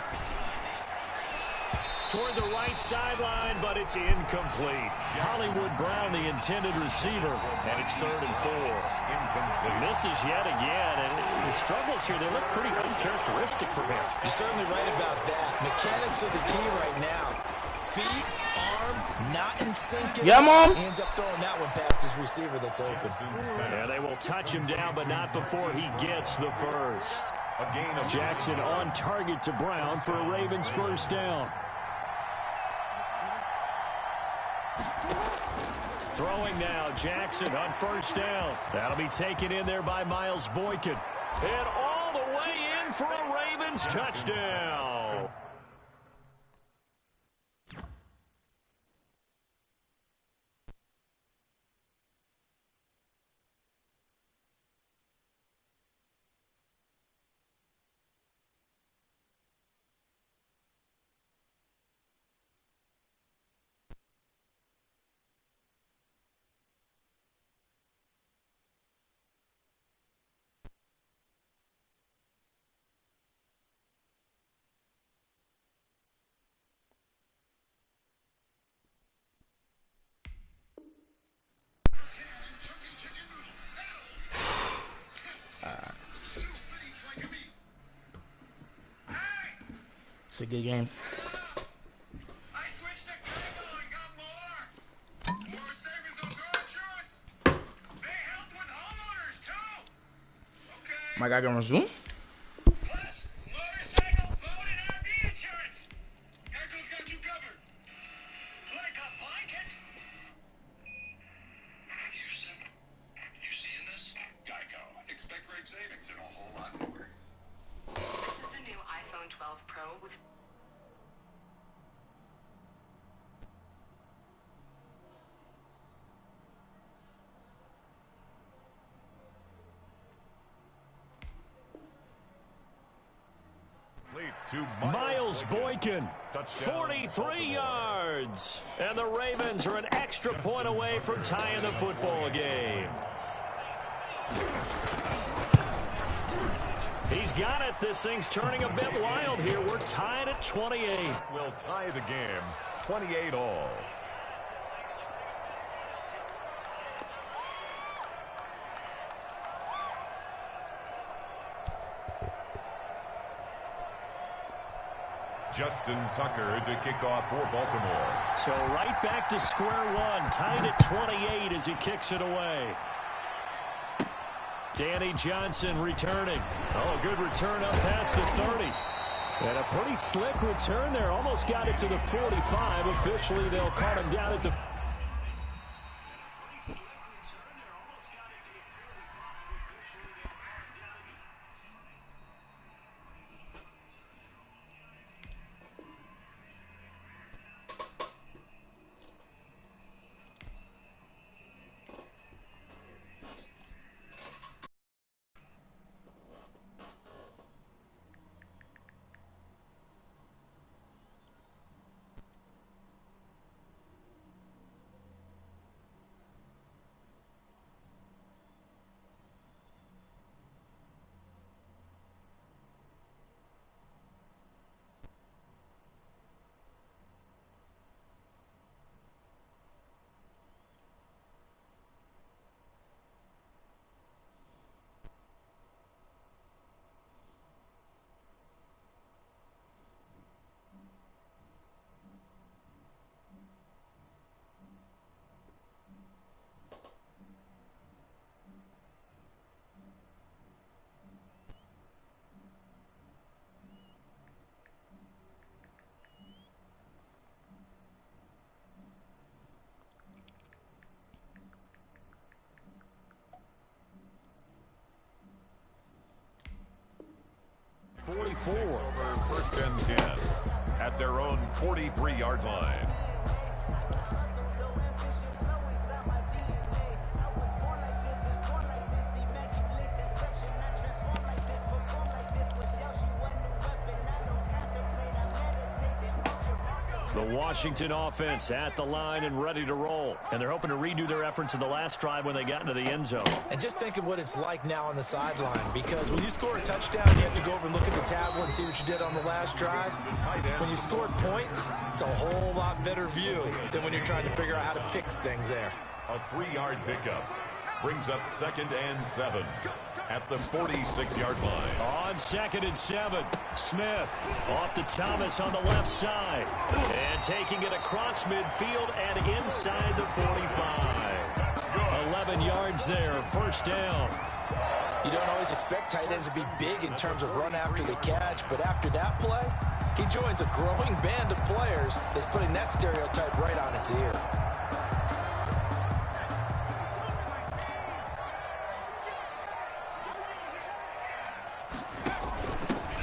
toward the right sideline, but it's incomplete. Hollywood Brown, the intended receiver, and it's 3rd and 4. Incomplete. Misses yet again, and the struggles here, they look pretty uncharacteristic for him. You're certainly right about that. Mechanics are the key right now. Feet, arm, not in sync. Yeah, Mom. He ends up throwing that one past his receiver that's open. Yeah, they will touch him down, but not before he gets the first. Jackson on target to Brown for a Ravens first down. Throwing now, Jackson on first down. That'll be taken in there by Miles Boykin. And all the way in for a Ravens touchdown. It's a good game. My guy gonna resume? Miles Boykin, 43 yards. And the Ravens are an extra point away from tying the football game. He's got it. This thing's turning a bit wild here. We're tied at 28. We'll tie the game, 28 all. Justin Tucker to kick off for Baltimore. So right back to square one, tied at 28 as he kicks it away. Danny Johnson returning. Oh, good return up past the 30. And a pretty slick return there. Almost got it to the 45. Officially, they'll call him down at the... First and 10 at their own 43-yard line. The Washington offense at the line and ready to roll. And they're hoping to redo their efforts in the last drive when they got into the end zone. And just think of what it's like now on the sideline, because when you score a touchdown, you have to go over and look at the tablet and see what you did on the last drive. When you scored points, it's a whole lot better view than when you're trying to figure out how to fix things there. A 3-yard pickup brings up 2nd and 7 at the 46-yard line. On 2nd and 7, Smith off to Thomas on the left side. And taking it across midfield and inside the 45. 11 yards there, first down. You don't always expect tight ends to be big in terms of run after the catch, but after that play, he joins a growing band of players that's putting that stereotype right on its ear.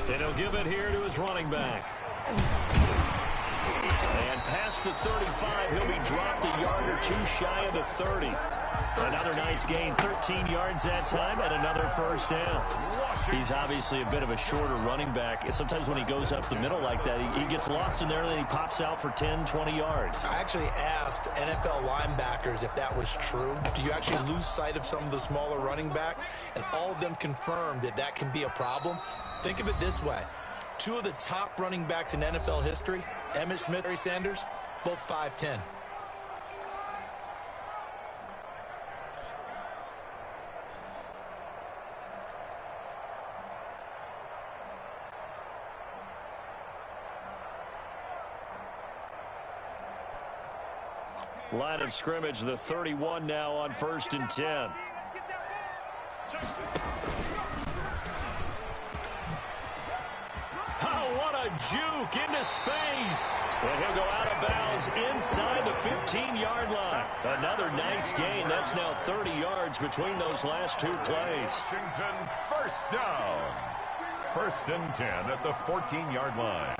And he'll give it here to his running back. And past the 35, he'll be dropped a yard or two shy of the 30. Another nice gain, 13 yards that time, and another first down. He's obviously a bit of a shorter running back. Sometimes when he goes up the middle like that, he gets lost in there, and then he pops out for 10, 20 yards. I actually asked NFL linebackers if that was true. Do you actually lose sight of some of the smaller running backs? And all of them confirmed that that can be a problem. Think of it this way. 2 of the top running backs in NFL history, Emmitt Smith, Barry Sanders, both 5'10". Line of scrimmage, the 31 now on 1st and 10. Oh, what a juke into space. And he'll go out of bounds inside the 15-yard line. Another nice gain. That's now 30 yards between those last 2 plays. Washington, first down. 1st and 10 at the 14-yard line.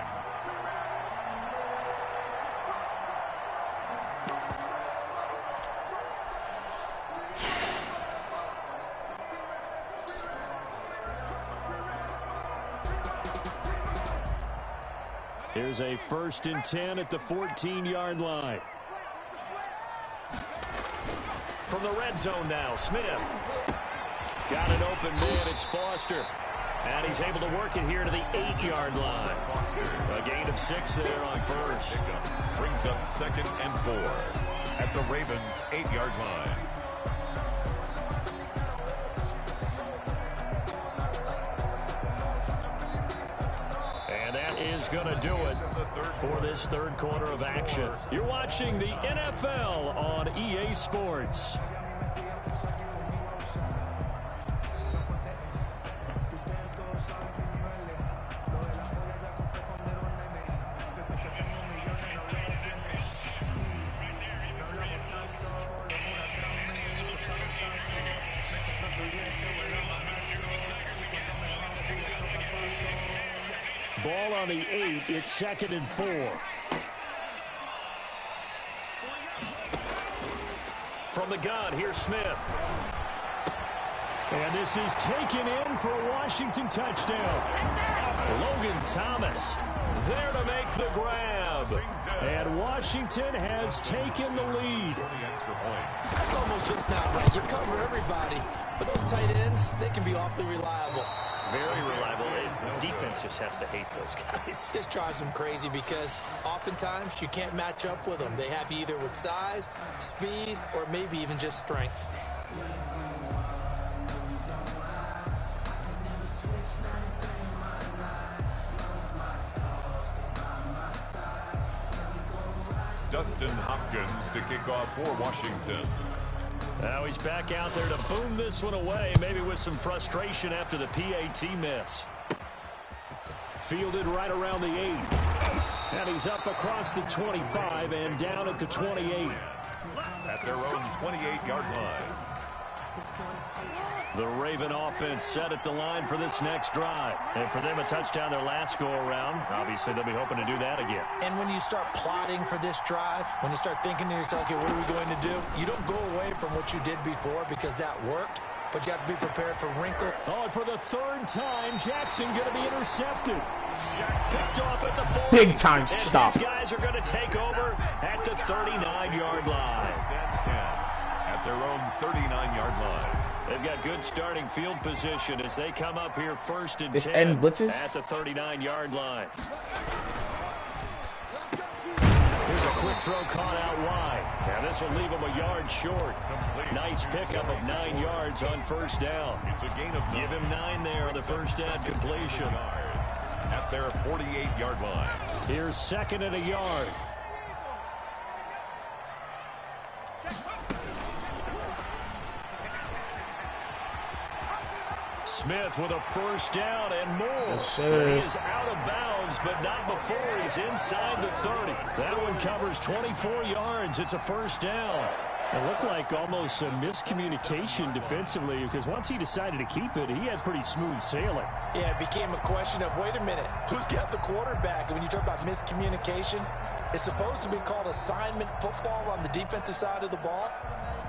Here's a 1st and 10 at the 14-yard line. From the red zone now, Smith. Got an open man, it's Foster. And he's able to work it here to the 8-yard line. A gain of 6 there on first. Brings up 2nd and 4 at the Ravens' 8-yard line. Is going to do it for this 3rd quarter of action. You're watching the NFL on EA Sports. Ball on the 8. It's 2nd and 4. From the gun, here's Smith. And this is taken in for a Washington touchdown. Logan Thomas there to make the grab. And Washington has taken the lead. That's almost just not right. You cover everybody. But those tight ends, they can be awfully reliable. Very reliable. Defense just has to hate those guys. Just drives them crazy because oftentimes you can't match up with them. They have you either with size, speed, or maybe even just strength. Dustin Hopkins to kick off for Washington. Now he's back out there to boom this one away, maybe with some frustration after the PAT miss. Fielded right around the 8. And he's up across the 25 and down at the 28. At their own 28-yard line. The Raven offense set at the line for this next drive. And for them, a touchdown their last go-around. Obviously, they'll be hoping to do that again. And when you start plotting for this drive, when you start thinking to yourself, okay, what are we going to do? You don't go away from what you did before because that worked. but you have to be prepared for wrinkle. Oh, and for the third time, Jackson going to be intercepted. Picked off at the 40. Big time stop. These guys are going to take over at the 39-yard line. At their own 39-yard line. They've got good starting field position as they come up here first and 10 end blitzes at the 39-yard line. Here's a quick throw caught out wide. Now this will leave them a yard short. Nice pickup of 9 yards on first down. It's a gain of 9. Give him 9 there on the first down completion. At their 48-yard line. Here's second and a yard. Smith with a first down and more. Yes, sir. He is out of bounds, but not before he's inside the 30. That one covers 24 yards. It's a first down. It looked like almost a miscommunication defensively because once he decided to keep it, he had pretty smooth sailing. Yeah, it became a question of, wait a minute, who's got the quarterback? And when you talk about miscommunication, it's supposed to be called assignment football on the defensive side of the ball,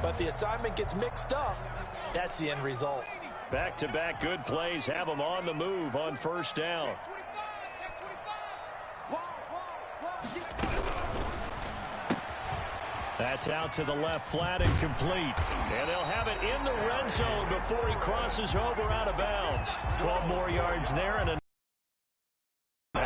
but the assignment gets mixed up. That's the end result. Back-to-back good plays have them on the move on first down. That's out to the left, flat and complete. And they'll have it in the red zone before he crosses over out of bounds. 12 more yards there and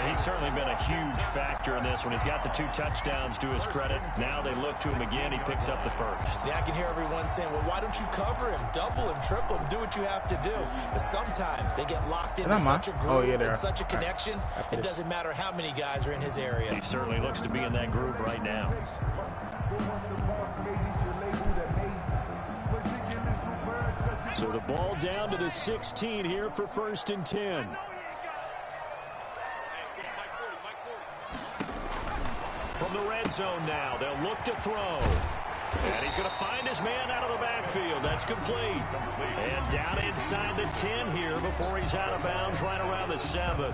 he's certainly been a huge factor in this one. He's got the 2 touchdowns to his credit. Now they look to him again. He picks up the first. Yeah, I can hear everyone saying, well, why don't you cover him, double him, triple him, do what you have to do. But sometimes they get locked into such a groove and such a connection, it doesn't matter how many guys are in his area. He certainly looks to be in that groove right now. So the ball down to the 16 here for first and 10. From the red zone now, they'll look to throw. And he's going to find his man out of the backfield. That's complete. And down inside the 10 here before he's out of bounds right around the 7.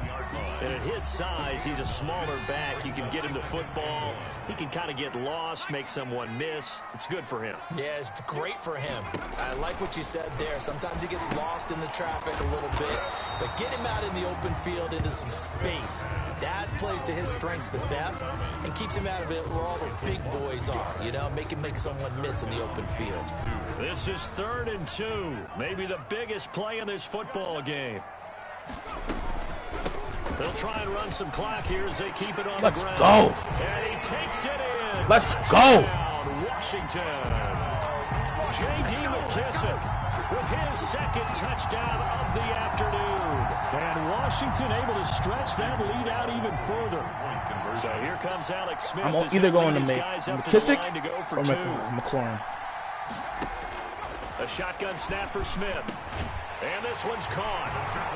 And at his size, he's a smaller back. You can get him the football. He can kind of get lost, make someone miss. It's good for him. Yeah, it's great for him. I like what you said there. Sometimes he gets lost in the traffic a little bit. But get him out in the open field into some space. That plays to his strengths the best and keeps him out of it where all the big boys are. You know, make someone miss in the open field. This is 3rd and 2. Maybe the biggest play in this football game. They'll try and run some clock here as they keep it on the ground. Let's go. And he takes it in. Let's go. Washington. J.D. McKissick with his second touchdown of the afternoon. And Washington able to stretch that lead out even further. So here comes Alex Smith. I'm either going to make McKissick or McLaurin. A shotgun snap for Smith. And this one's caught.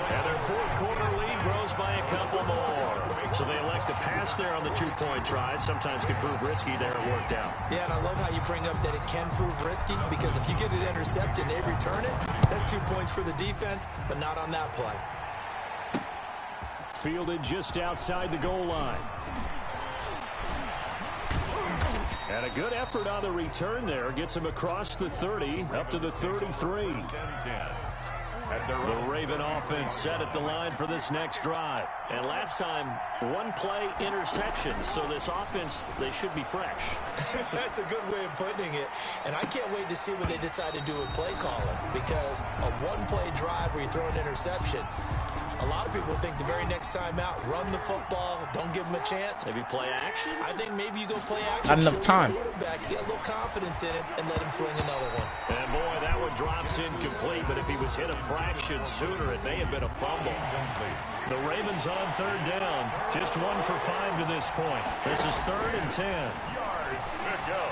And their 4th quarter lead grows by a couple more. So they elect to pass there on the 2-point try. Sometimes could prove risky there. It worked out. Yeah, and I love how you bring up that it can prove risky because if you get it intercepted and they return it, that's 2 points for the defense, but not on that play. Fielded just outside the goal line. And a good effort on the return there. Gets him across the 30, up to the 33. The Raven offense set at the line for this next drive. And last time, 1 play interception. So this offense, they should be fresh. That's a good way of putting it. And I can't wait to see what they decide to do with play calling. Because a 1-play drive where you throw an interception, a lot of people think the very next time out, run the football, don't give them a chance. Maybe play action? I think maybe you go play action. Not enough time. Get a little confidence in it and let him fling another one. And boy, that one drops incomplete, but if he was hit a fraction sooner, it may have been a fumble. The Ravens on 3rd down. Just 1 for 5 to this point. This is 3rd and 10. Yards to go.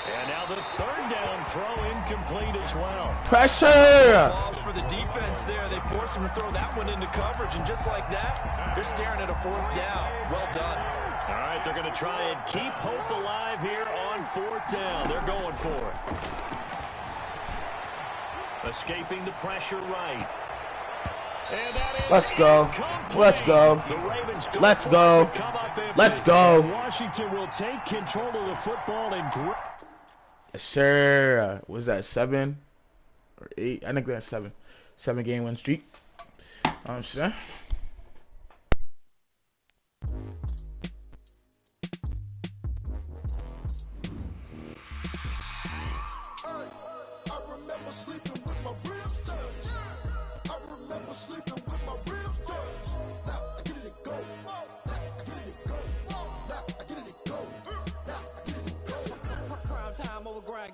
And now the 3rd down throw incomplete as well. Pressure! For the defense there, they forced him to throw that one into coverage, and just like that, they're staring at a 4th down. Well done. All right, they're going to try and keep hope alive here on 4th down. They're going for it. Escaping the pressure right. And that is Let's go. Let's go. Let's go. Let's go. Washington will take control of the football and grip. Yes, sir. Was that 7? or 8. I think they're 7. 7-game win streak. Sure.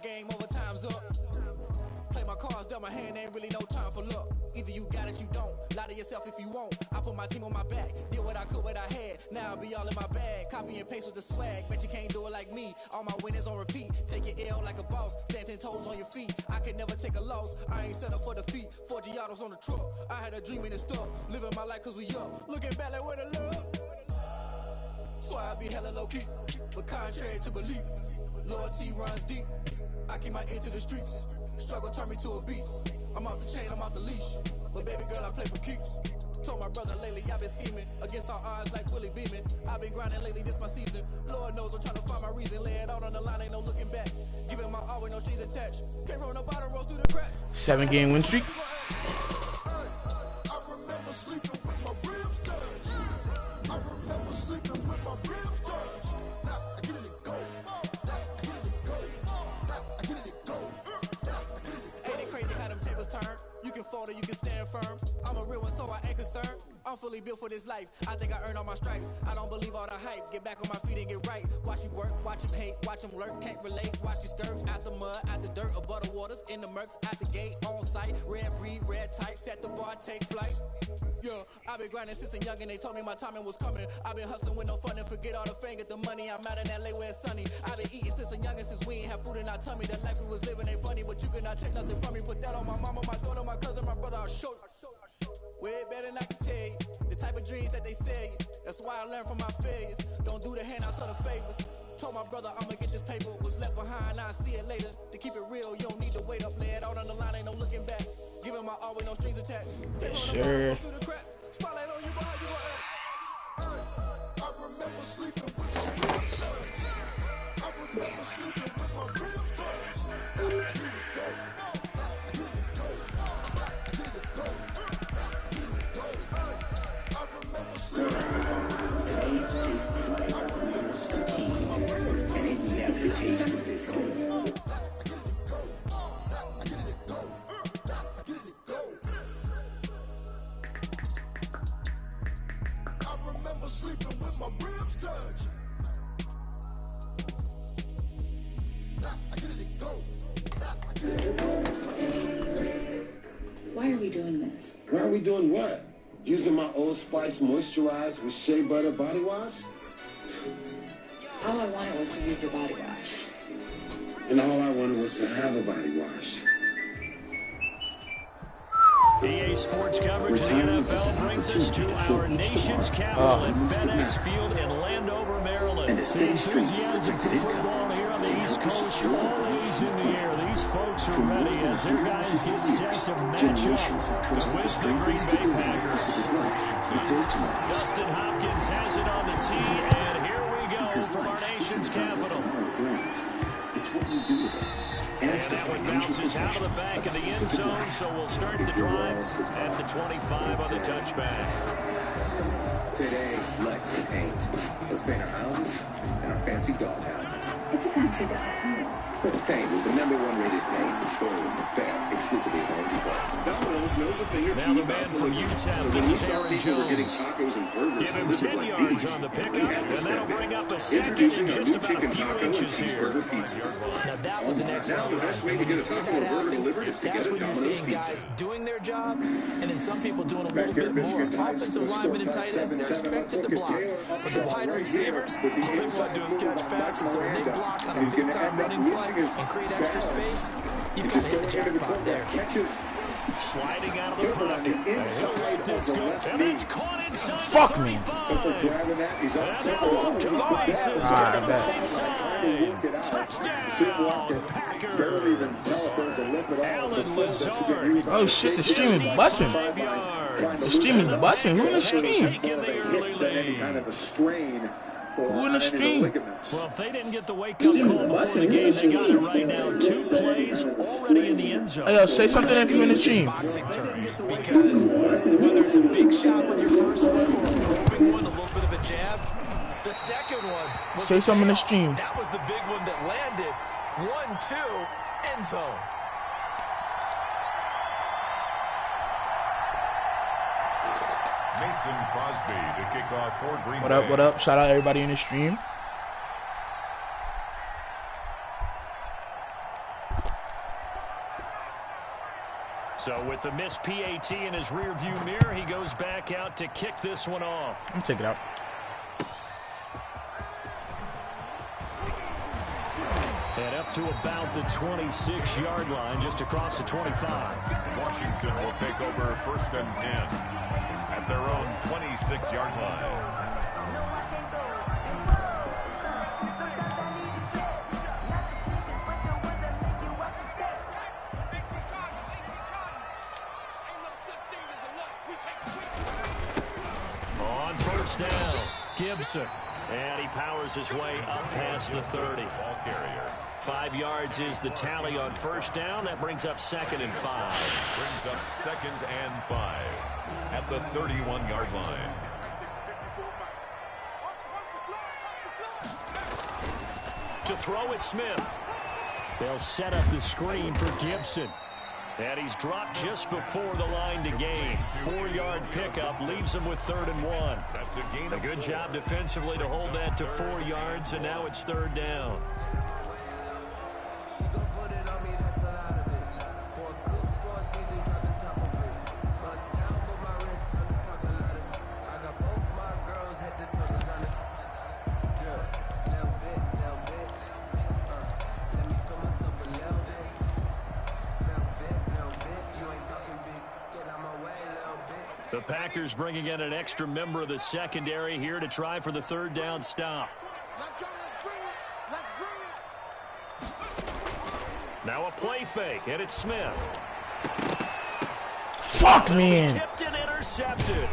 Game over, time's up. Play my cards, dealt my hand, ain't really no time for luck. Either you got it, you don't. Lie to yourself if you won't. I put my team on my back, did what I could, what I had. Now I'll be all in my bag. Copy and paste with the swag. Bet you can't do it like me. All my winners on repeat. Take your L like a boss. Stand 10 toes on your feet. I can never take a loss. I ain't set up for defeat. 4 Giottos on the truck. I had a dream and stuff. Living my life cause we up. Looking back like where the love. So I be hella low key. But contrary to belief, loyalty runs deep. I keep my ear to the streets. Struggle turned me to a beast. I'm off the chain, I'm off the leash. But baby girl, I play for keeps. Told my brother lately, I've been scheming. Against all odds like Willie Beeman. I've been grinding lately, this my season. Lord knows I'm trying to find my reason. Lay it out on the line, ain't no looking back. Giving my all with no strings attached. Came from the bottom, rose through the cracks. 7-game win streak. I remember sleeping with my ribs touched. I remember sleeping with my ribs touched. Now I get it go. Ain't it crazy how them tables turn? You can fold or you can stand firm. I'm a real one, so I ain't concerned. I'm fully built for this life. I think I earned all my stripes. I don't believe all the hype. Get back on my feet and get right. Watch you work, watch him hate, watch him lurk. Can't relate, watch you skirt. Out the mud, out the dirt, above the waters, in the murks, out the gate, on site. Red breed, red tight, set the bar, take flight. Yeah, I've been grinding since a young and they told me my timing was coming. I've been hustling with no fun and forget all the fame, get the money. I'm out in LA where it's sunny. I've been eating since a young and since we ain't have food in our tummy. The life we was living ain't funny, but you cannot take nothing from me. Put that on my mama, my daughter, my cousin, my brother, I'll show you. Way better than I can tell you. The type of dreams that they sell you. That's why I learned from my failures. Don't do the handouts or the favors. Told my brother I'ma get this paper. Was left behind, I'll see it later. To keep it real, you don't need to wait up. Lay it out on the line, ain't no looking back. Giving my all with no strings attached. Sure. Spotlight on you, behind you, I remember sleeping with my ribs touched. I remember sleeping with my ribs touched. Tastes like fatigue, and it never tasted this good. I remember sleeping with my ribs touched. Why are we doing this? Why are we doing what? Using my Old Spice moisturized with shea butter body wash? All I wanted was to use your body wash. And all I wanted was to have a body wash. EA Sports coverage of the NFL brings us to our nation's capital at FedEx Field in Landover, Maryland. And a steady stream of Enthusiasm for protected football income. here on the And East help us Coast secure always in the air. These folks are ready as their guys get set to match generations up have trusted the with the strength Green and Bay stability of the Packers. Pacific Life with their tomorrows. Dustin Hopkins has it on the tee, and here we go Because from our life nation's isn't about what capital. tomorrow brings. It's what you do with it. And that one bounces out of the back of the end zone, so we'll start the drive at the 25 on the touchback. Today, let's paint. Let's paint our houses and our fancy dog houses. It's a fancy dog home. Let's paint with the #1 rated paint. Boom, bam, exclusively at Home Depot. Domino's knows a thing or Now two the about man from delivery. UTEP, So when this you is saw Aaron people were getting Jones. tacos and burgers Give him delivered 10 like yards these, on the we pickup, had to and that'll step bring in. up a second Introducing and our just new about chicken a few taco and inches here. cheeseburger pizza. Now that was an excellent Now the best way to get a taco or burger delivered is to That's get a when you're Domino's seeing pizza. guys doing their job, and then some people doing a little bit more. Offensive linemen and tight ends, they're expected to block. But the wide receivers, all they want to do is catch passes. So when they block on a big-time running play and create extra space, you've got to hit the jackpot there. Sliding out of the pocket. Inside This of the go, left and knee. it's caught inside Fuck the me. 35. Grabbing that, he's up. And they're off to the races. Alright, To the bet. right side. Touchdown, Packers. Barely even tell if there's a limp at all. Alan The force that Lazard. you get Oh shit, the stream is busting. The stream is busting. Who in the stream? Hit than any kind of a strain Who in the stream? Well, if they didn't get the wake-up call before the game, they got it right now. 2 plays already in the end zone. Hey, yo, say something if you're in the stream. Because whether it's a big shot with your first one or a roving one, a little bit of a jab, the second one was say something in the stream. That was the big one that landed. 1-2, end zone. Mason Crosby to kick off for Green Bay. What up, what up? Shout out everybody in the stream. So with the missed PAT in his rearview mirror, he goes back out to kick this one off. I'm taking it out. And up to about the 26-yard line, just across the 25. Washington will take over 1st and 10 at their own 26-yard line. On 1st down, Gibson. And he powers his way up past the 30. Ball carrier. 5 yards is the tally on 1st down. That brings up 2nd and 5. Brings up 2nd and 5 at the 31-yard line. To throw is Smith. They'll set up the screen for Gibson. And he's dropped just before the line to gain. 4-yard pickup leaves him with 3rd and 1. That's a gain. A good job defensively to hold that to 4 yards, and now it's 3rd down. The Packers bringing in an extra member of the secondary here to try for the 3rd down stop. Now a play fake, and it's Smith. Fuck, man. Tipped and intercepted.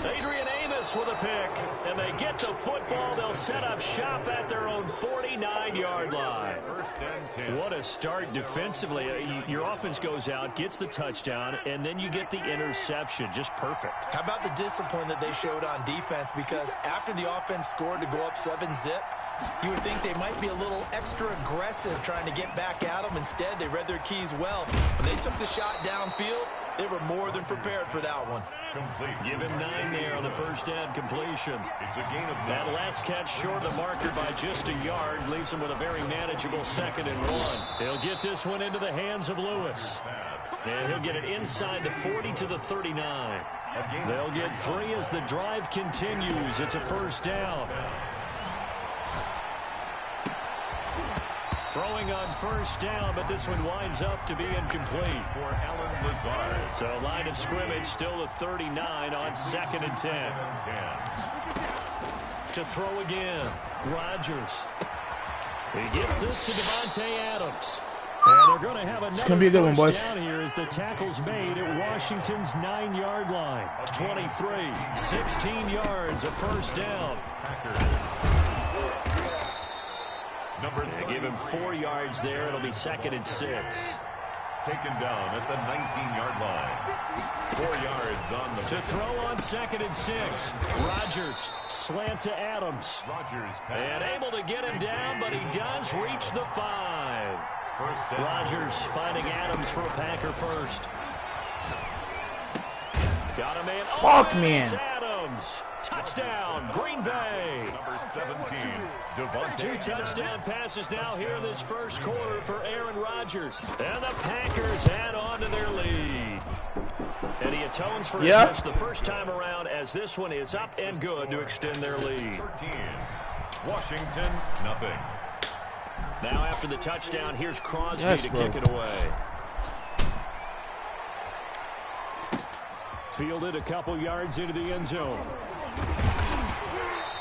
Adrian Amos with a pick, and they get the football. They'll set up shop at their own 49-yard line. 1st and 10. What a start defensively. Your offense goes out, gets the touchdown, and then you get the interception. Just perfect. How about the discipline that they showed on defense? Because after the offense scored to go up 7-zip, you would think they might be a little extra aggressive trying to get back at them. Instead, they read their keys well. When they took the shot downfield, they were more than prepared for that one. Complete. Give him 9 there on the 1st down completion. It's a gain of 9. That last catch short of the marker by just a yard leaves him with a very manageable 2nd and 1. They'll get this one into the hands of Lewis. And he'll get it inside the 40 to the 39. They'll get 3 as the drive continues. It's a 1st down. Throwing on 1st down, but this one winds up to be incomplete. For Alan Lazard. So line of scrimmage still a 39 on 2nd and 10. To throw again, Rodgers. He gets this to Devontae Adams. And they're going to have another gonna be a good one, boys. down here as the tackle's made at Washington's 9-yard line. 23, 16 yards, a 1st down. They give him 4 yards there. It'll be 2nd and 6. Taken down at the 19-yard line. 4 yards on the... To throw on 2nd and 6. Rodgers slant to Adams. Rodgers and able to get him down, but he does reach the 5. 1st down. Rodgers finding Adams for a Packer first. Got a man. Fuck, man. Adams. Touchdown, Green Bay. Number 17, Devontae. 2 touchdown passes now here in this 1st quarter for Aaron Rodgers. And the Packers add on to their lead. And he atones for his miss the first time around as this one is up and good to extend their lead. 13, Washington, nothing. Now after the touchdown, here's Crosby to kick it away. Fielded a couple yards into the end zone.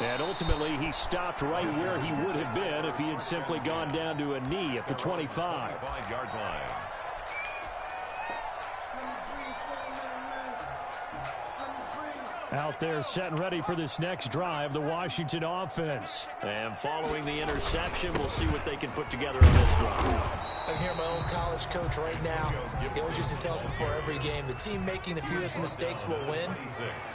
And ultimately, he stopped right where he would have been if he had simply gone down to a knee at the 25. 5-yard line. Out there set and ready for this next drive, the Washington offense. And following the interception, we'll see what they can put together on this drive. I can hear my own college coach right now. He always used to tell us before every game, the team making the fewest mistakes will win.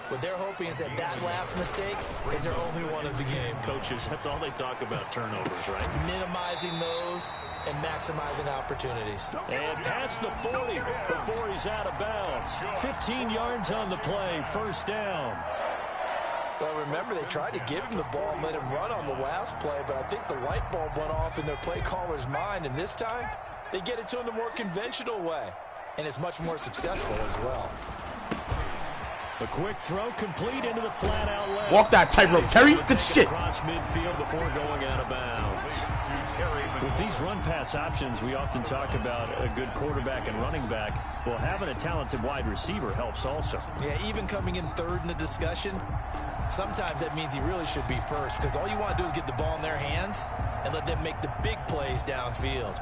What they're hoping is that last mistake is their only one of the game. Coaches, that's all they talk about, turnovers, right? Minimizing those and maximizing opportunities. And past the 40 before he's out of bounds. 15 yards on the play, first down. Well, remember, they tried to give him the ball and let him run on the last play, but I think the light bulb went off in their play caller's mind, and this time, they get it to him the more conventional way, and it's much more successful as well. A quick throw complete into the flat out left. Walk that tightrope, Terry. Good shit. Across midfield before going out of bounds. With these run-pass options, we often talk about a good quarterback and running back. Well, having a talented wide receiver helps also. Yeah, even coming in third in the discussion, sometimes that means he really should be first, because all you want to do is get the ball in their hands and let them make the big plays downfield.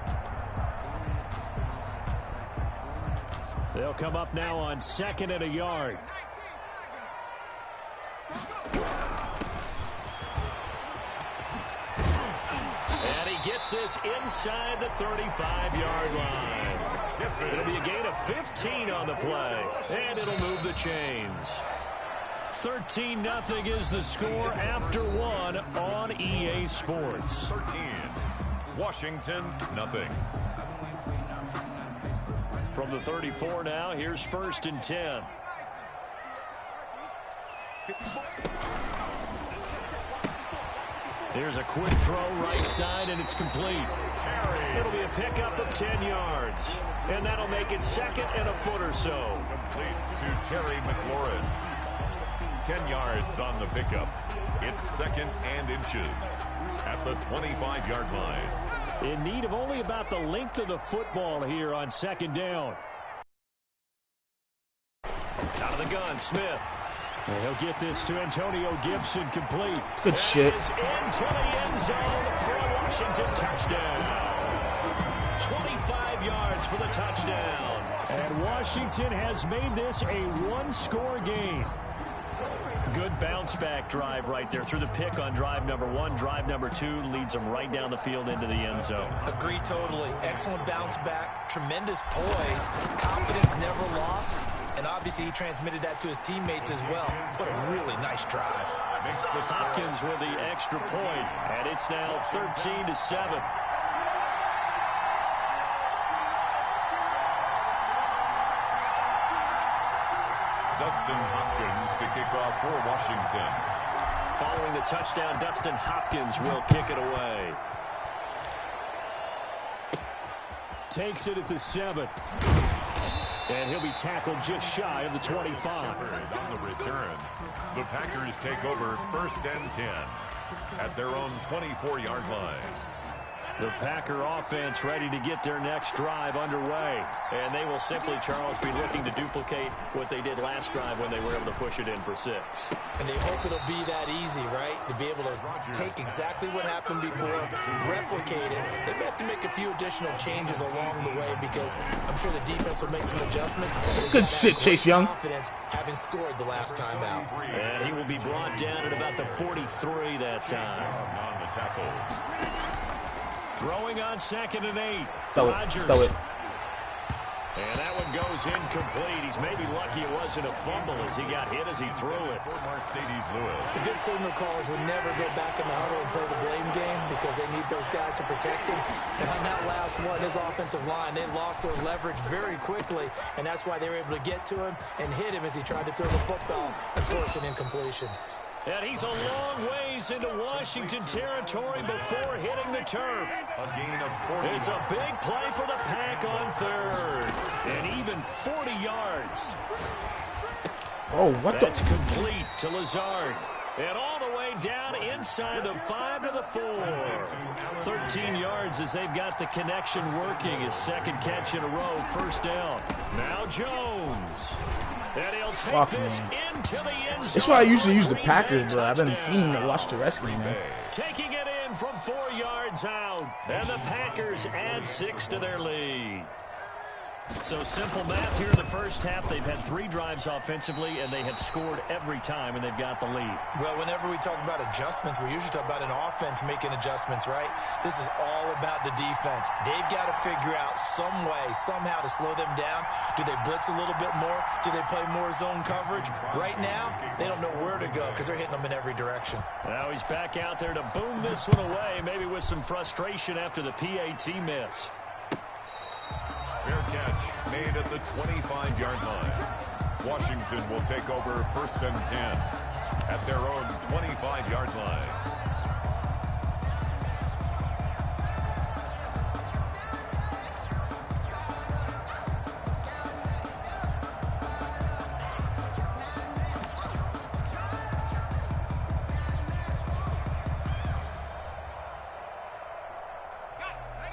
They'll come up now on 2nd and a yard. And he gets this inside the 35-yard line. It'll be a gain of 15 on the play, and it'll move the chains. 13-0 is the score after one on EA Sports. 13, Washington, nothing. From the 34 now, here's 1st and 10. Here's a quick throw right side, and it's complete. It'll be a pickup of 10 yards, and that'll make it 2nd and a foot or so. Complete to Terry McLaurin. 10 yards on the pickup. It's 2nd and inches at the 25-yard line. In need of only about the length of the football here on 2nd down. Out of the gun, Smith. And he'll get this to Antonio Gibson, complete. Good shit. Into the end zone for a Washington touchdown. 25 yards for the touchdown. And Washington has made this a one-score game. Good bounce-back drive right there through the pick on drive number 1. Drive number 2 leads them right down the field into the end zone. Agree totally. Excellent bounce back. Tremendous poise. Confidence never lost. And obviously he transmitted that to his teammates as well. What a really nice drive. Hopkins with the extra point. And it's now 13-7. Dustin Hopkins to kick off for Washington. Following the touchdown, Dustin Hopkins will kick it away. Takes it at the 7. And he'll be tackled just shy of the 25. On the return, the Packers take over 1st and 10 at their own 24-yard line. The Packer offense ready to get their next drive underway. And they will simply, Charles, be looking to duplicate what they did last drive when they were able to push it in for 6. And they hope it'll be that easy, right? To be able to take exactly what happened before, replicate it. They may have to make a few additional changes along the way because I'm sure the defense will make some adjustments. Good shit, Chase Young. Confidence having scored the last time out. And he will be brought down at about the 43 that time. On the tackle. Throwing on 2nd and 8. Throw it. And that one goes incomplete. He's maybe lucky it wasn't a fumble as he got hit as he threw it. Mercedes Lewis. The good signal callers would never go back in the huddle and play the blame game because they need those guys to protect him. And on that last one, his offensive line, they lost their leverage very quickly, and that's why they were able to get to him and hit him as he tried to throw the football and force an incompletion. And he's a long ways into Washington territory before hitting the turf. A gain of 40. It's a big play for the Pack on 3rd. And even 40 yards. Oh, what That's complete to Lazard. And all the way down inside the 5 to the 4. 13 yards as they've got the connection working. His 2nd catch in a row, 1st down. Now Jones. And he'll take this into the end zone. That's why I usually use the Packers, bro. I've been fiending to watch the Redskins, man. Taking it in from 4 yards out. And the Packers add 6 to their lead. So simple math here in the first half. They've had 3 drives offensively, and they had scored every time, and they've got the lead. Well, whenever we talk about adjustments, we usually talk about an offense making adjustments, right? This is all about the defense. They've got to figure out some way, somehow to slow them down. Do they blitz a little bit more? Do they play more zone coverage? Right now, they don't know where to go because they're hitting them in every direction. Now he's back out there to boom this one away, maybe with some frustration after the PAT miss. Fair catch made at the 25-yard line. Washington will take over 1st and 10 at their own 25-yard line.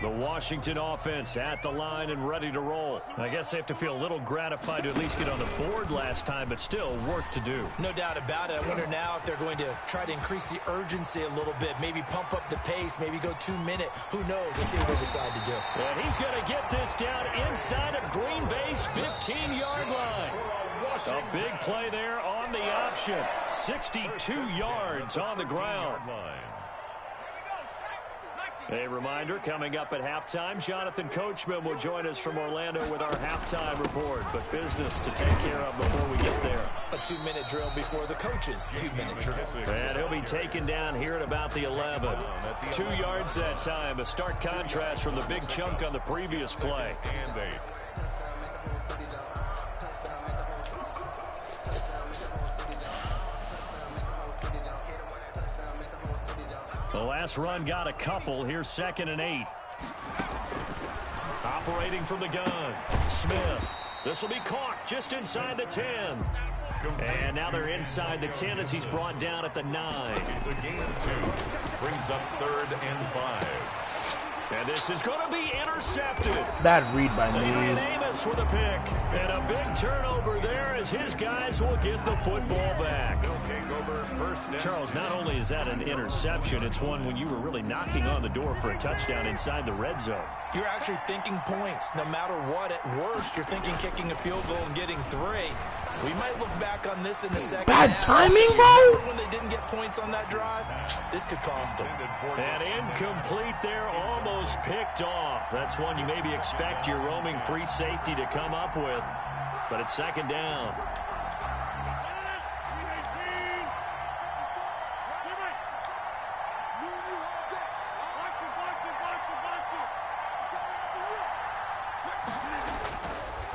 The Washington offense at the line and ready to roll. I guess they have to feel a little gratified to at least get on the board last time, but still work to do. No doubt about it. I wonder now if they're going to try to increase the urgency a little bit, maybe pump up the pace, maybe go 2-minute. Who knows? Let's see what they decide to do. And he's going to get this down inside of Green Bay's 15-yard line. A big play there on the option. 62 yards on the ground. A reminder, coming up at halftime, Jonathan Coachman will join us from Orlando with our halftime report. But business to take care of before we get there. A 2-minute drill before the coach's 2-minute drill. And he'll be taken down here at about the 11. 2 yards that time, a stark contrast from the big chunk on the previous play. And 8. The last run got a couple. Here's 2nd and 8. Operating from the gun. Smith. This will be caught just inside the 10. And now they're inside the 10 as he's brought down at the 9. The gain of 2 brings up 3rd and 5. And this is going to be intercepted. Bad read by me. Amos with a pick. And a big turnover there as his guys will get the football back. Charles, not only is that an interception, it's one when you were really knocking on the door for a touchdown inside the red zone. You're actually thinking points. No matter what, at worst, you're thinking kicking a field goal and getting 3. We might look back on this in the second Bad half. timing, bro. When they didn't get points on that drive, this could cost them. And incomplete there, almost picked off. That's one you maybe expect your roaming free safety to come up with. But it's 2nd down.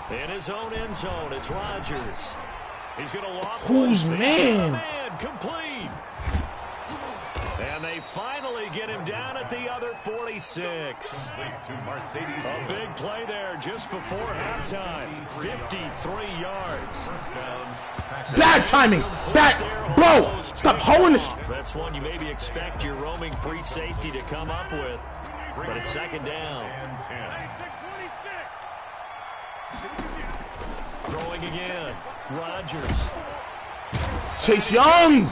In his own end zone, it's Rodgers. He's going to loft. Who's man? Complete. And they finally get him down at the other 46. A big play there just before halftime. 53 yards. Bad timing. Bro, stop holding this. That's one you maybe expect your roaming free safety to come up with. But it's 2nd down. Throwing again. Rodgers. Chase Young.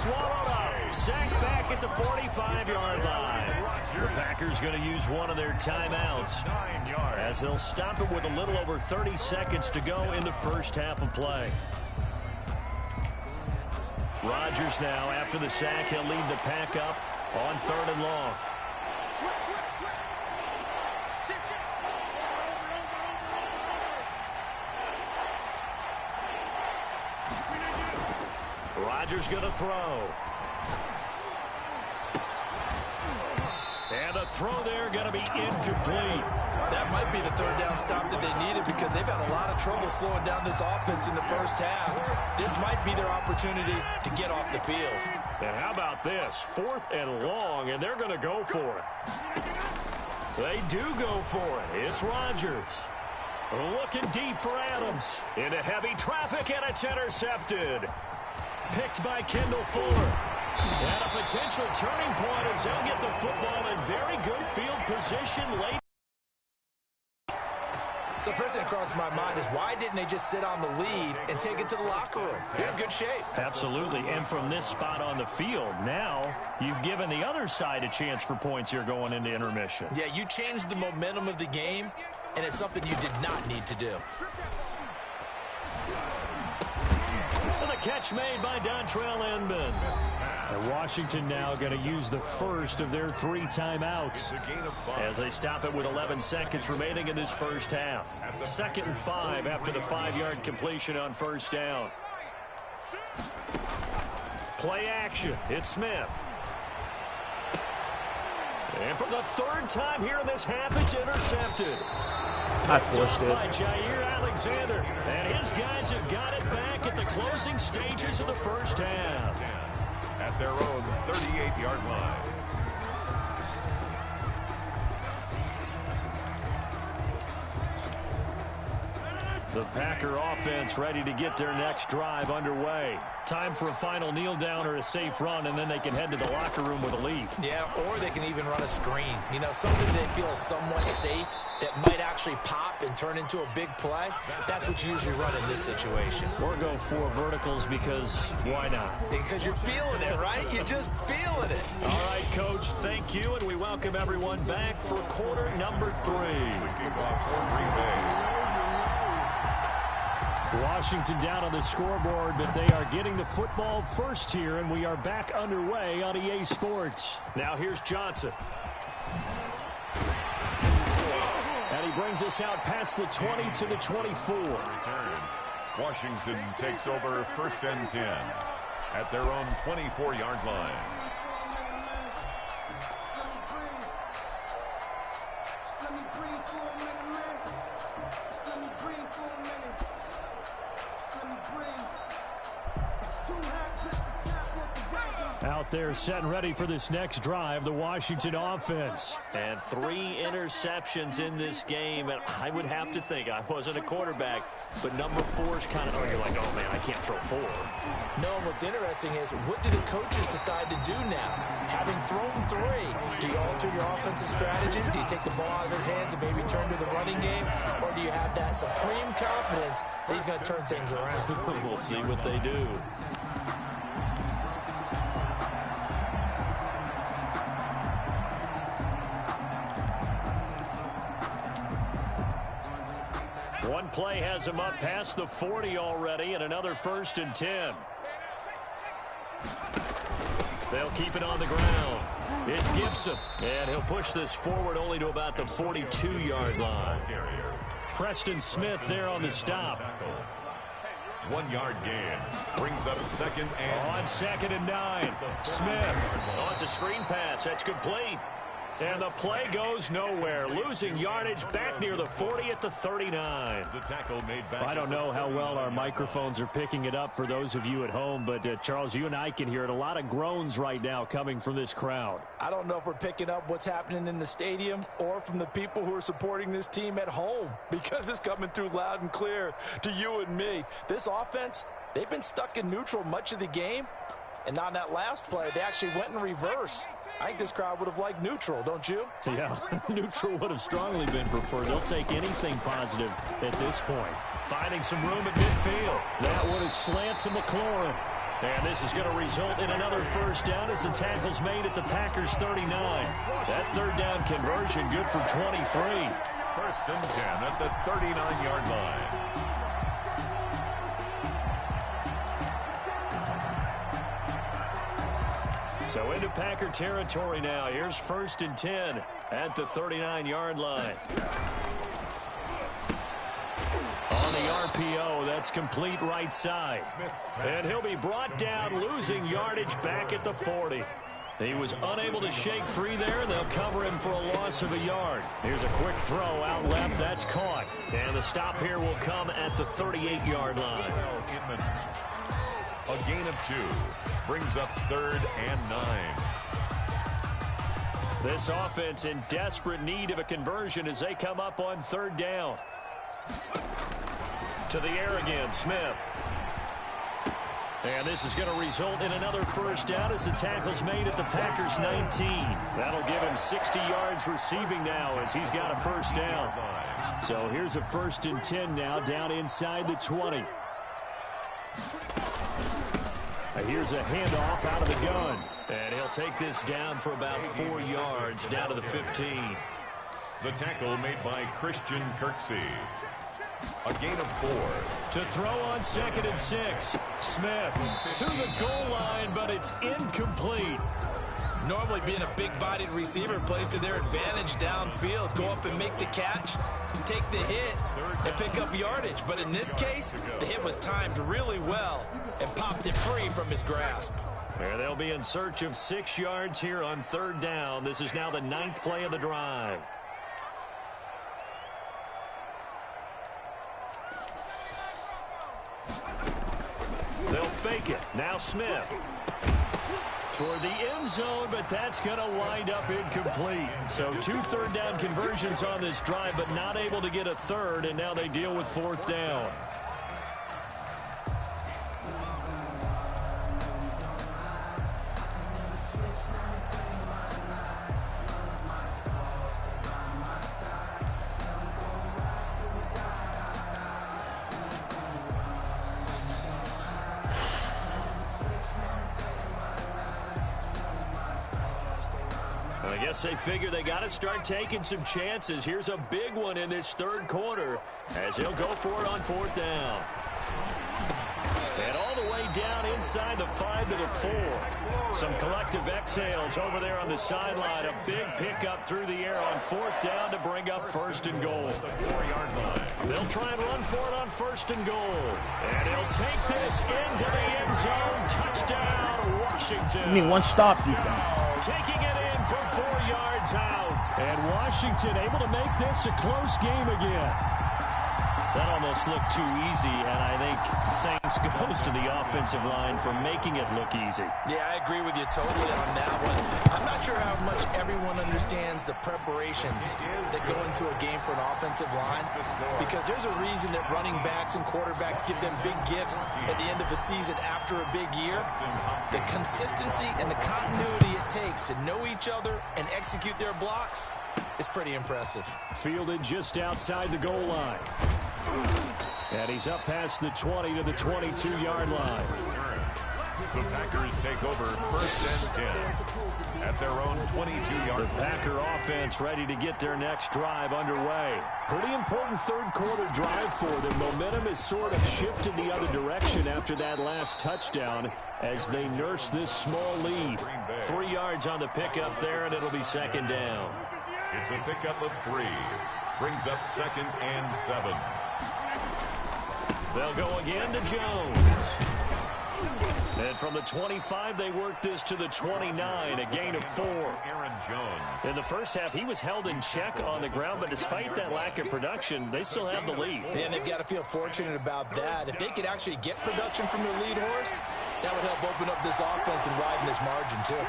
Sacked back at the 45-yard line. The Packers going to use one of their timeouts as they'll stop it with a little over 30 seconds to go in the first half of play. Rodgers now, after the sack, he'll lead the pack up on 3rd and long. Rodgers going to throw. And the throw there going to be incomplete. That might be the 3rd down stop that they needed because they've had a lot of trouble slowing down this offense in the first half. This might be their opportunity to get off the field. And how about this? 4th and long, and they're going to go for it. They do go for it. It's Rodgers. Looking deep for Adams. Into heavy traffic, and it's intercepted. Picked by Kendall Fuller. And a potential turning point as they'll get the football in very good field position late. So first thing that crosses my mind is why didn't they just sit on the lead and take it to the locker room? They're in good shape. Absolutely. And from this spot on the field, now you've given the other side a chance for points here going into intermission. Yeah, you changed the momentum of the game and it's something you did not need to do. And the catch made by Dontrell Inman. And Washington now going to use the first of their 3 timeouts as they stop it with 11 seconds remaining in this first half. 2nd and 5 after the 5-yard completion on first down. Play action. It's Smith. And for the 3rd time here in this half, it's intercepted. I forced it. By Jair Alexander. And his guys have got it back at the closing stages of the first half. At their own 38-yard line. The Packer offense ready to get their next drive underway. Time for a final kneel down or a safe run, and then they can head to the locker room with a lead. Yeah, or they can even run a screen. You know, something they feel somewhat safe that might actually pop and turn into a big play. That's what you usually run in this situation. Or go 4 verticals because why not? Because you're feeling it, right? You're just feeling it. All right, Coach, thank you, and we welcome everyone back for quarter number 3. Washington down on the scoreboard, but they are getting the football first here, and we are back underway on EA Sports. Now here's Johnson. And he brings us out past the 20 to the 24. Washington takes over 1st and 10 at their own 24-yard line. Out there set and ready for this next drive, the Washington offense. And 3 interceptions in this game, and I would have to think, I wasn't a quarterback, but number 4 is kind of, you're like, oh man, I can't throw 4. No, what's interesting is, what do the coaches decide to do now? Having thrown 3, do you alter your offensive strategy? Do you take the ball out of his hands and maybe turn to the running game? Or do you have that supreme confidence that he's going to turn things around? We'll see what they do. One play has him up past the 40 already, and another 1st and 10. They'll keep it on the ground. It's Gibson, and he'll push this forward only to about the 42-yard line. Preston Smith there on the stop. 1-yard gain brings up 2nd and... On 2nd and 9. Smith. Oh, it's a screen pass. That's complete. And the play goes nowhere. Losing yardage back near the 40 at the 39. The tackle made back. I don't know how well our microphones are picking it up for those of you at home, but Charles, you and I can hear it. A lot of groans right now coming from this crowd. I don't know if we're picking up what's happening in the stadium or from the people who are supporting this team at home, because it's coming through loud and clear to you and me. This offense, they've been stuck in neutral much of the game, and on that last play, they actually went in reverse. I think this crowd would have liked neutral, don't you? Yeah, neutral would have strongly been preferred. They'll take anything positive at this point. Finding some room at midfield. That one is slant to McLaurin. And this is going to result in another 1st down as the tackle's made at the Packers 39. That 3rd down conversion good for 23. 1st and 10 at the 39-yard line. So into Packer territory now. Here's 1st and 10 at the 39-yard line. On the RPO, that's complete right side. And he'll be brought down, losing yardage back at the 40. He was unable to shake free there, and they'll cover him for a loss of a yard. Here's a quick throw out left. That's caught. And the stop here will come at the 38-yard line. A gain of 2 brings up 3rd and 9. This offense in desperate need of a conversion as they come up on 3rd down. To the air again, Smith. And this is going to result in another 1st down as the tackle's made at the Packers 19. That'll give him 60 yards receiving now as he's got a 1st down. So here's a 1st and 10 now down inside the 20. Here's a handoff out of the gun. And he'll take this down for about 4 yards down to the 15. The tackle made by Christian Kirksey. A gain of 4. To throw on 2nd and 6. Smith to the goal line, but it's incomplete. Normally being a big-bodied receiver plays to their advantage downfield. Go up and make the catch, take the hit, and pick up yardage. But in this case, the hit was timed really well and popped it free from his grasp. There they'll be in search of 6 yards here on 3rd down. This is now the 9th play of the drive. They'll fake it. Now Smith. Toward the end zone, but that's going to wind up incomplete. So 2 3rd down conversions on this drive, but not able to get a 3rd, and now they deal with 4th down. I guess they figure they got to start taking some chances. Here's a big one in this 3rd quarter as he'll go for it on 4th down. And all the way down inside the 5 to the 4. Some collective exhales over there on the sideline. A big pickup through the air on 4th down to bring up 1st and goal. 4-yard line. They'll try and run for it on 1st and goal. And he'll take this into the end zone. Touchdown, Washington. I mean, 1 stop defense. Taking it in from 4 yards out. And Washington able to make this a close game again. That almost looked too easy, and I think thanks goes to the offensive line for making it look easy. Yeah, I agree with you totally on that one. I'm not sure how much everyone understands the preparations that go into a game for an offensive line, because there's a reason that running backs and quarterbacks give them big gifts at the end of the season after a big year. The consistency and the continuity it takes to know each other and execute their blocks is pretty impressive. Fielded just outside the goal line. And he's up past the 20 to the 22-yard line. The Packers take over 1st and 10 at their own 22-yard line. The Packer offense ready to get their next drive underway. Pretty important 3rd quarter drive for them. Momentum has sort of shifted the other direction after that last touchdown as they nurse this small lead. 3 yards on the pickup there, and it'll be 2nd down. It's a pickup of 3. Brings up 2nd and 7. They'll go again to Jones. And from the 25, they work this to the 29, a gain of 4. Aaron Jones. In the first half, he was held in check on the ground, but despite that lack of production, they still have the lead. And they've got to feel fortunate about that. If they could actually get production from their lead horse, that would help open up this offense and widen this margin, too.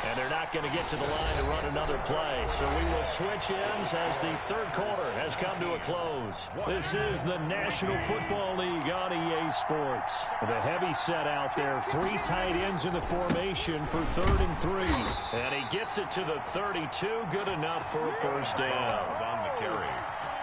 And they're not going to get to the line to run another play. So we will switch ends as the 3rd quarter has come to a close. This is the National Football League on EA Sports. The heavy set out there. 3 tight ends in the formation for 3rd and 3. And he gets it to the 32. Good enough for a 1st down. On the carry.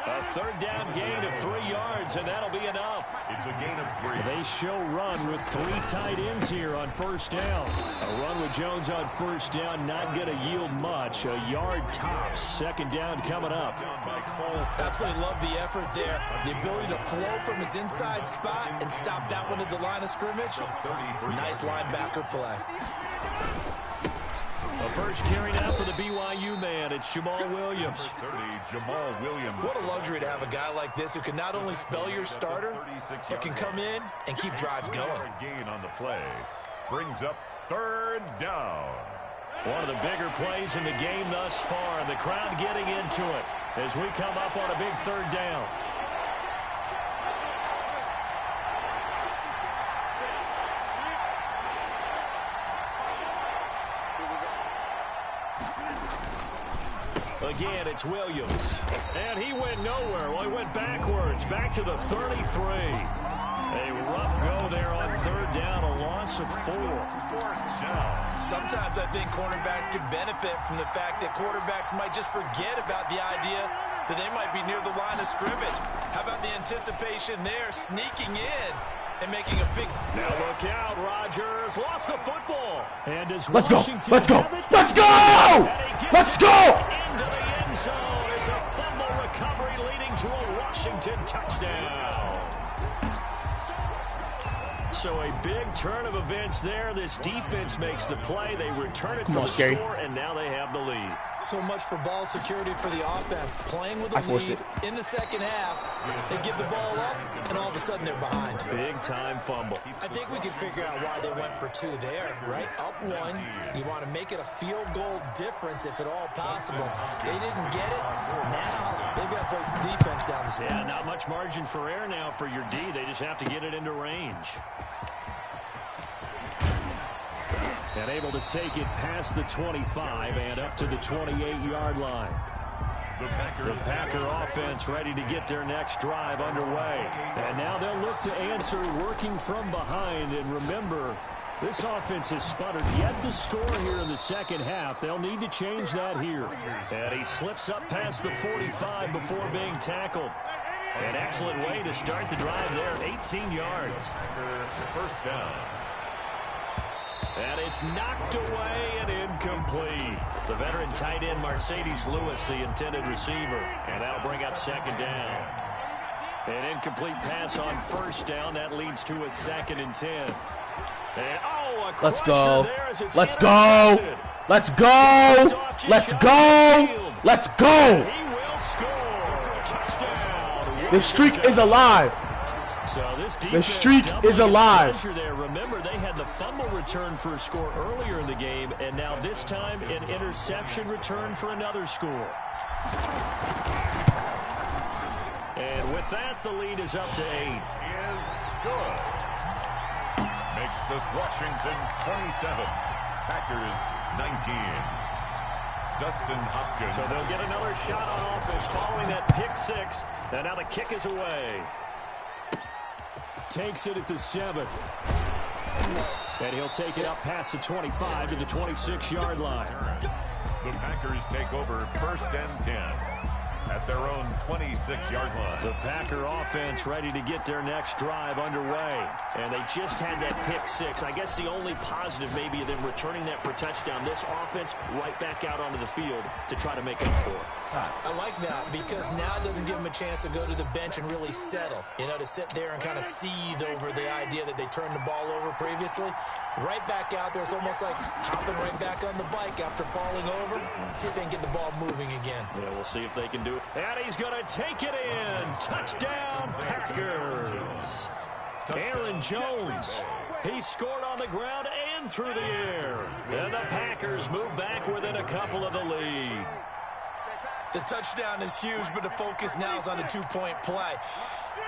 A 3rd down gain of 3 yards, and that'll be enough. It's a gain of 3. They show run with 3 tight ends here on 1st down. A run with Jones on 1st down, not going to yield much. A yard tops. 2nd down coming up. Absolutely love the effort there. The ability to flow from his inside spot and stop that one at the line of scrimmage. Nice linebacker play. The first carry now for the BYU man. It's Jamal Williams. 30, Jamal Williams. What a luxury to have a guy like this who can not only spell your starter, but can come in and keep drives going. Gain on the play. Brings up 3rd down. One of the bigger plays in the game thus far, and the crowd getting into it as we come up on a big 3rd down. Again, it's Williams. And he went nowhere. Well, he went backwards. Back to the 33. A rough go there on 3rd down. A loss of 4. Sometimes I think cornerbacks can benefit from the fact that quarterbacks might just forget about the idea that they might be near the line of scrimmage. How about the anticipation there, sneaking in and making a big... Now look out, Rodgers lost the football. And as Let's go. Washington Let's go. have it, Let's go. Let's go. into the end zone. It's a fumble recovery leading to a Washington touchdown. So a big turn of events there. This defense makes the play. They return it for the score, and now they have the lead. So much for ball security for the offense. Playing with a lead in the second half, they give the ball up, and all of a sudden they're behind. Big-time fumble. I think we can figure out why they went for two there, right? Up one, you want to make it a field goal difference if at all possible. They didn't get it. Now they've got to play some defense down the stretch. Yeah, not much margin for error now for your D. They just have to get it into range. And able to take it past the 25 and up to the 28-yard line. The Packer offense ready to get their next drive underway. And now they'll look to answer working from behind. And remember, this offense has sputtered yet to score here in the second half. They'll need to change that here. And he slips up past the 45 before being tackled. An excellent way to start the drive there, 18 yards. First down. And it's knocked away and incomplete. The veteran tight end Mercedes Lewis, the intended receiver. And that'll bring up second down. An incomplete pass on first down. That leads to a 2nd and 10. And, oh, a Let's go. Let's go. Let's go. Let's go. Let's go. He will score. Touchdown. The streak is alive. So the streak is alive. There. Remember, they had the fumble return for a score earlier in the game, and now this time an interception return for another score. And with that, the lead is up to 8. Is good. Makes this Washington 27. Packers 19. Dustin Hopkins. So they'll get another shot on offense following that pick 6. And now the kick is away. Takes it at the 7. And he'll take it up past the 25 to the 26-yard line. The Packers take over 1st and 10 at their own 26-yard line. The Packer offense ready to get their next drive underway. And they just had that pick 6. I guess the only positive maybe of them returning that for a touchdown. This offense right back out onto the field to try to make up for it. I like that because now it doesn't give them a chance to go to the bench and really settle. You know, to sit there and kind of seethe over the idea that they turned the ball over previously. Right back out there. It's almost like hopping right back on the bike after falling over. See if they can get the ball moving again. Yeah, we'll see if they can do it. And he's going to take it in. Touchdown, Packers. Aaron Jones. He scored on the ground and through the air. And the Packers move back within a couple of the lead. The touchdown is huge, but the focus now is on the 2-point play.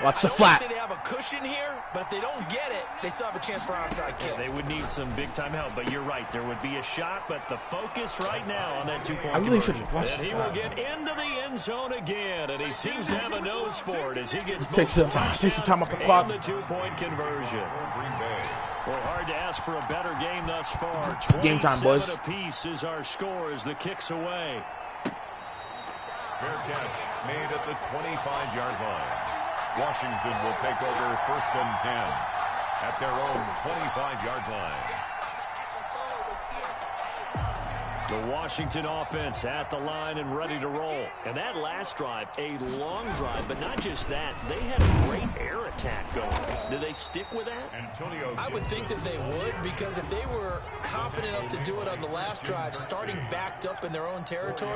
Watch the flat. I don't say they have a cushion here, but if they don't get it, they still have a chance for onside kick. Yeah, they would need some big-time help, but you're right. There would be a shot, but the focus right now on that 2-point conversion. And he will get into the end zone again, and he seems to have a nose for it as he gets takes some time off the clock. And the 2-point conversion. Well, hard to ask for a better game thus far. It's game time, boys. 27 apiece is our score as the kick's away. Fair catch made at the 25-yard line. Washington will take over 1st and 10 at their own 25-yard line. The Washington offense at the line and ready to roll. And that last drive, a long drive, but not just that. They had a great air attack going. Do they stick with that? I would think that they would, because if they were confident enough to do it on the last drive, starting backed up in their own territory,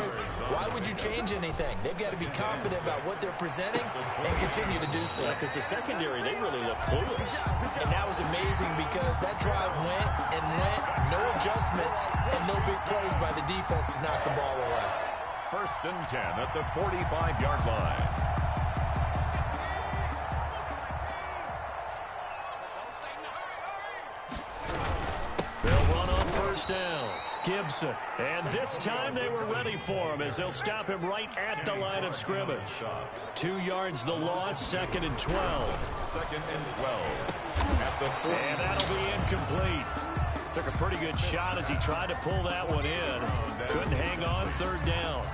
why would you change anything? They've got to be confident about what they're presenting and continue to do so. Because the secondary, they really look clueless. And that was amazing because that drive went and went, no adjustments, and no big plays by the defense to knock the ball away. 1st and 10 at the 45-yard line. They'll run on 1st down. Gibson. And this time they were ready for him as they'll stop him right at the line of scrimmage. 2 yards the loss, 2nd and 12. 2nd and 12. At the 40. And that'll be incomplete. Took a pretty good shot as he tried to pull that one in. Couldn't hang on 3rd down.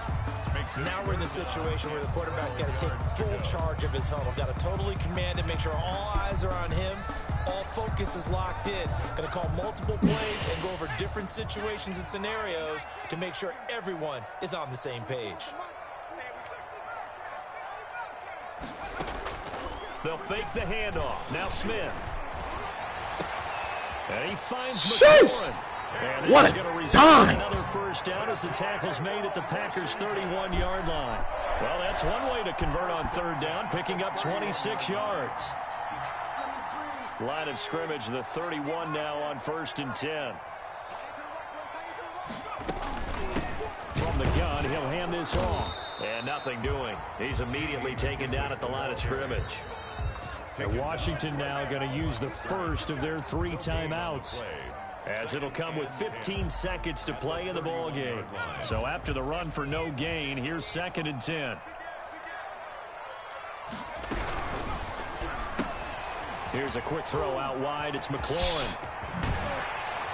Now we're in the situation where the quarterback's got to take full charge of his huddle. Got to totally command it, make sure all eyes are on him. All focus is locked in. Going to call multiple plays and go over different situations and scenarios to make sure everyone is on the same page. They'll fake the handoff. Now Smith. And he finds Jeez! And what he's a going to receive dime! Another first down as the tackle's made at the Packers' 31-yard line. Well, that's one way to convert on third down, picking up 26 yards. Line of scrimmage, the 31 now on 1st and 10. From the gun, he'll hand this off. And nothing doing. He's immediately taken down at the line of scrimmage. And Washington now going to use the first of their 3 timeouts, as it'll come with 15 seconds to play in the ball game. So after the run for no gain, here's 2nd and 10. Here's a quick throw out wide. It's McLaurin.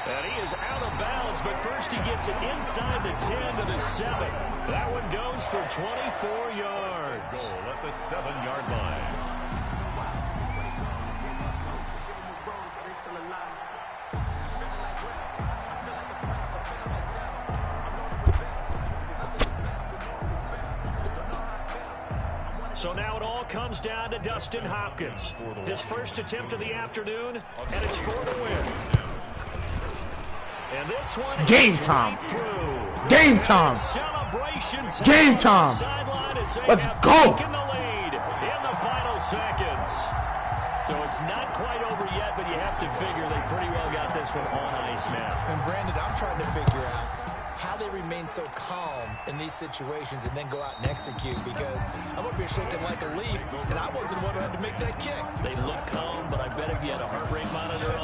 And he is out of bounds, but first he gets it inside the 10 to the 7. That one goes for 24 yards. Goal at the 7-yard line. So now it all comes down to Dustin Hopkins. His first attempt of the afternoon, and it's for the win. And this one Game time. Game time. Game time. Let's go. In the lead in the final seconds. So it's not quite over yet, but you have to figure they pretty well got this one on ice now. And Brandon, I'm trying to figure out how they remain so calm in these situations and then go out and execute, because I'm up here shaking like a leaf, and I wasn't the one who had to make that kick. They look calm, but I bet if you had a heart rate monitor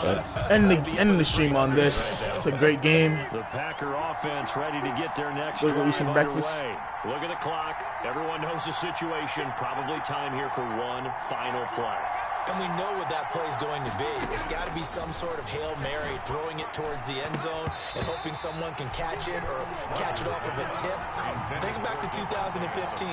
on End the stream on this. It's a great game. The Packer offense ready to get their next We're gonna eat drive some breakfast. underway. Look at the clock. Everyone knows the situation. Probably time here for one final play. And we know what that play is going to be. It's got to be some sort of Hail Mary, throwing it towards the end zone and hoping someone can catch it or catch it off of a tip. Think back to 2015.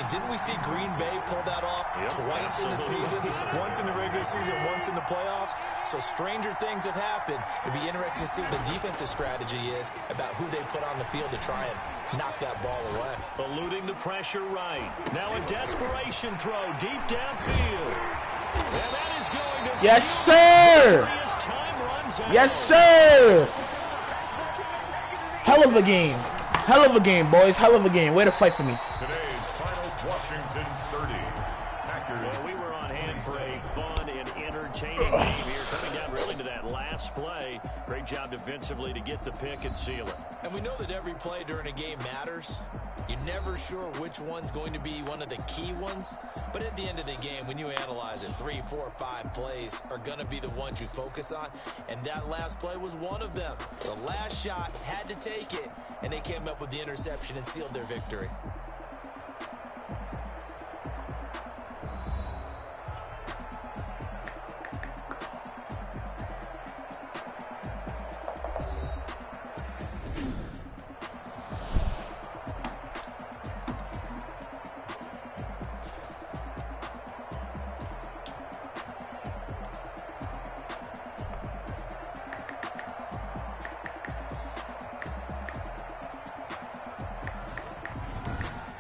Didn't we see Green Bay pull that off twice in the season? Once in the regular season, once in the playoffs. So stranger things have happened. It'd be interesting to see what the defensive strategy is about who they put on the field to try and knock that ball away. Eluding the pressure right. Now a desperation throw deep downfield. And that is going to Yes, sir. Yes, sir. Hell of a game. Hell of a game, boys. Hell of a game. Way to fight for me. Today's final Washington 30. Packers. Well, we were on hand for a fun and entertaining game here, coming down really to that last play. Great job defensively to get the pick and seal it. And we know that every play during a game matters. You're never sure which one's going to be one of the key ones. But at the end of the game, when you analyze it, 3, 4, 5 plays are going to be the ones you focus on. And that last play was one of them. The last shot had to take it, and they came up with the interception and sealed their victory.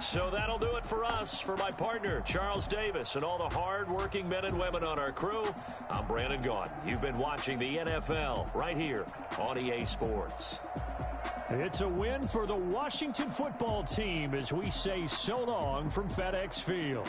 So that'll do it for us. For my partner, Charles Davis, and all the hard-working men and women on our crew, I'm Brandon Gaudin. You've been watching the NFL right here on EA Sports. It's a win for the Washington football team as we say so long from FedEx Field.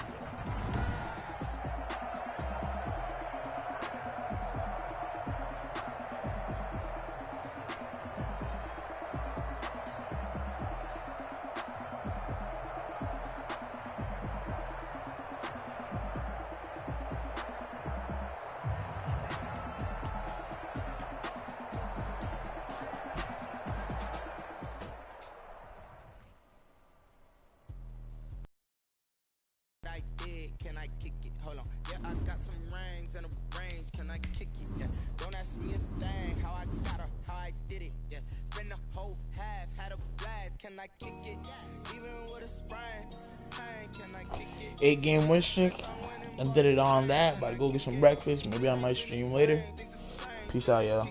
I kick it, even with a sprain. 8-game win streak. And did it on that. About to go get some breakfast. Maybe I might stream later. Peace out, y'all.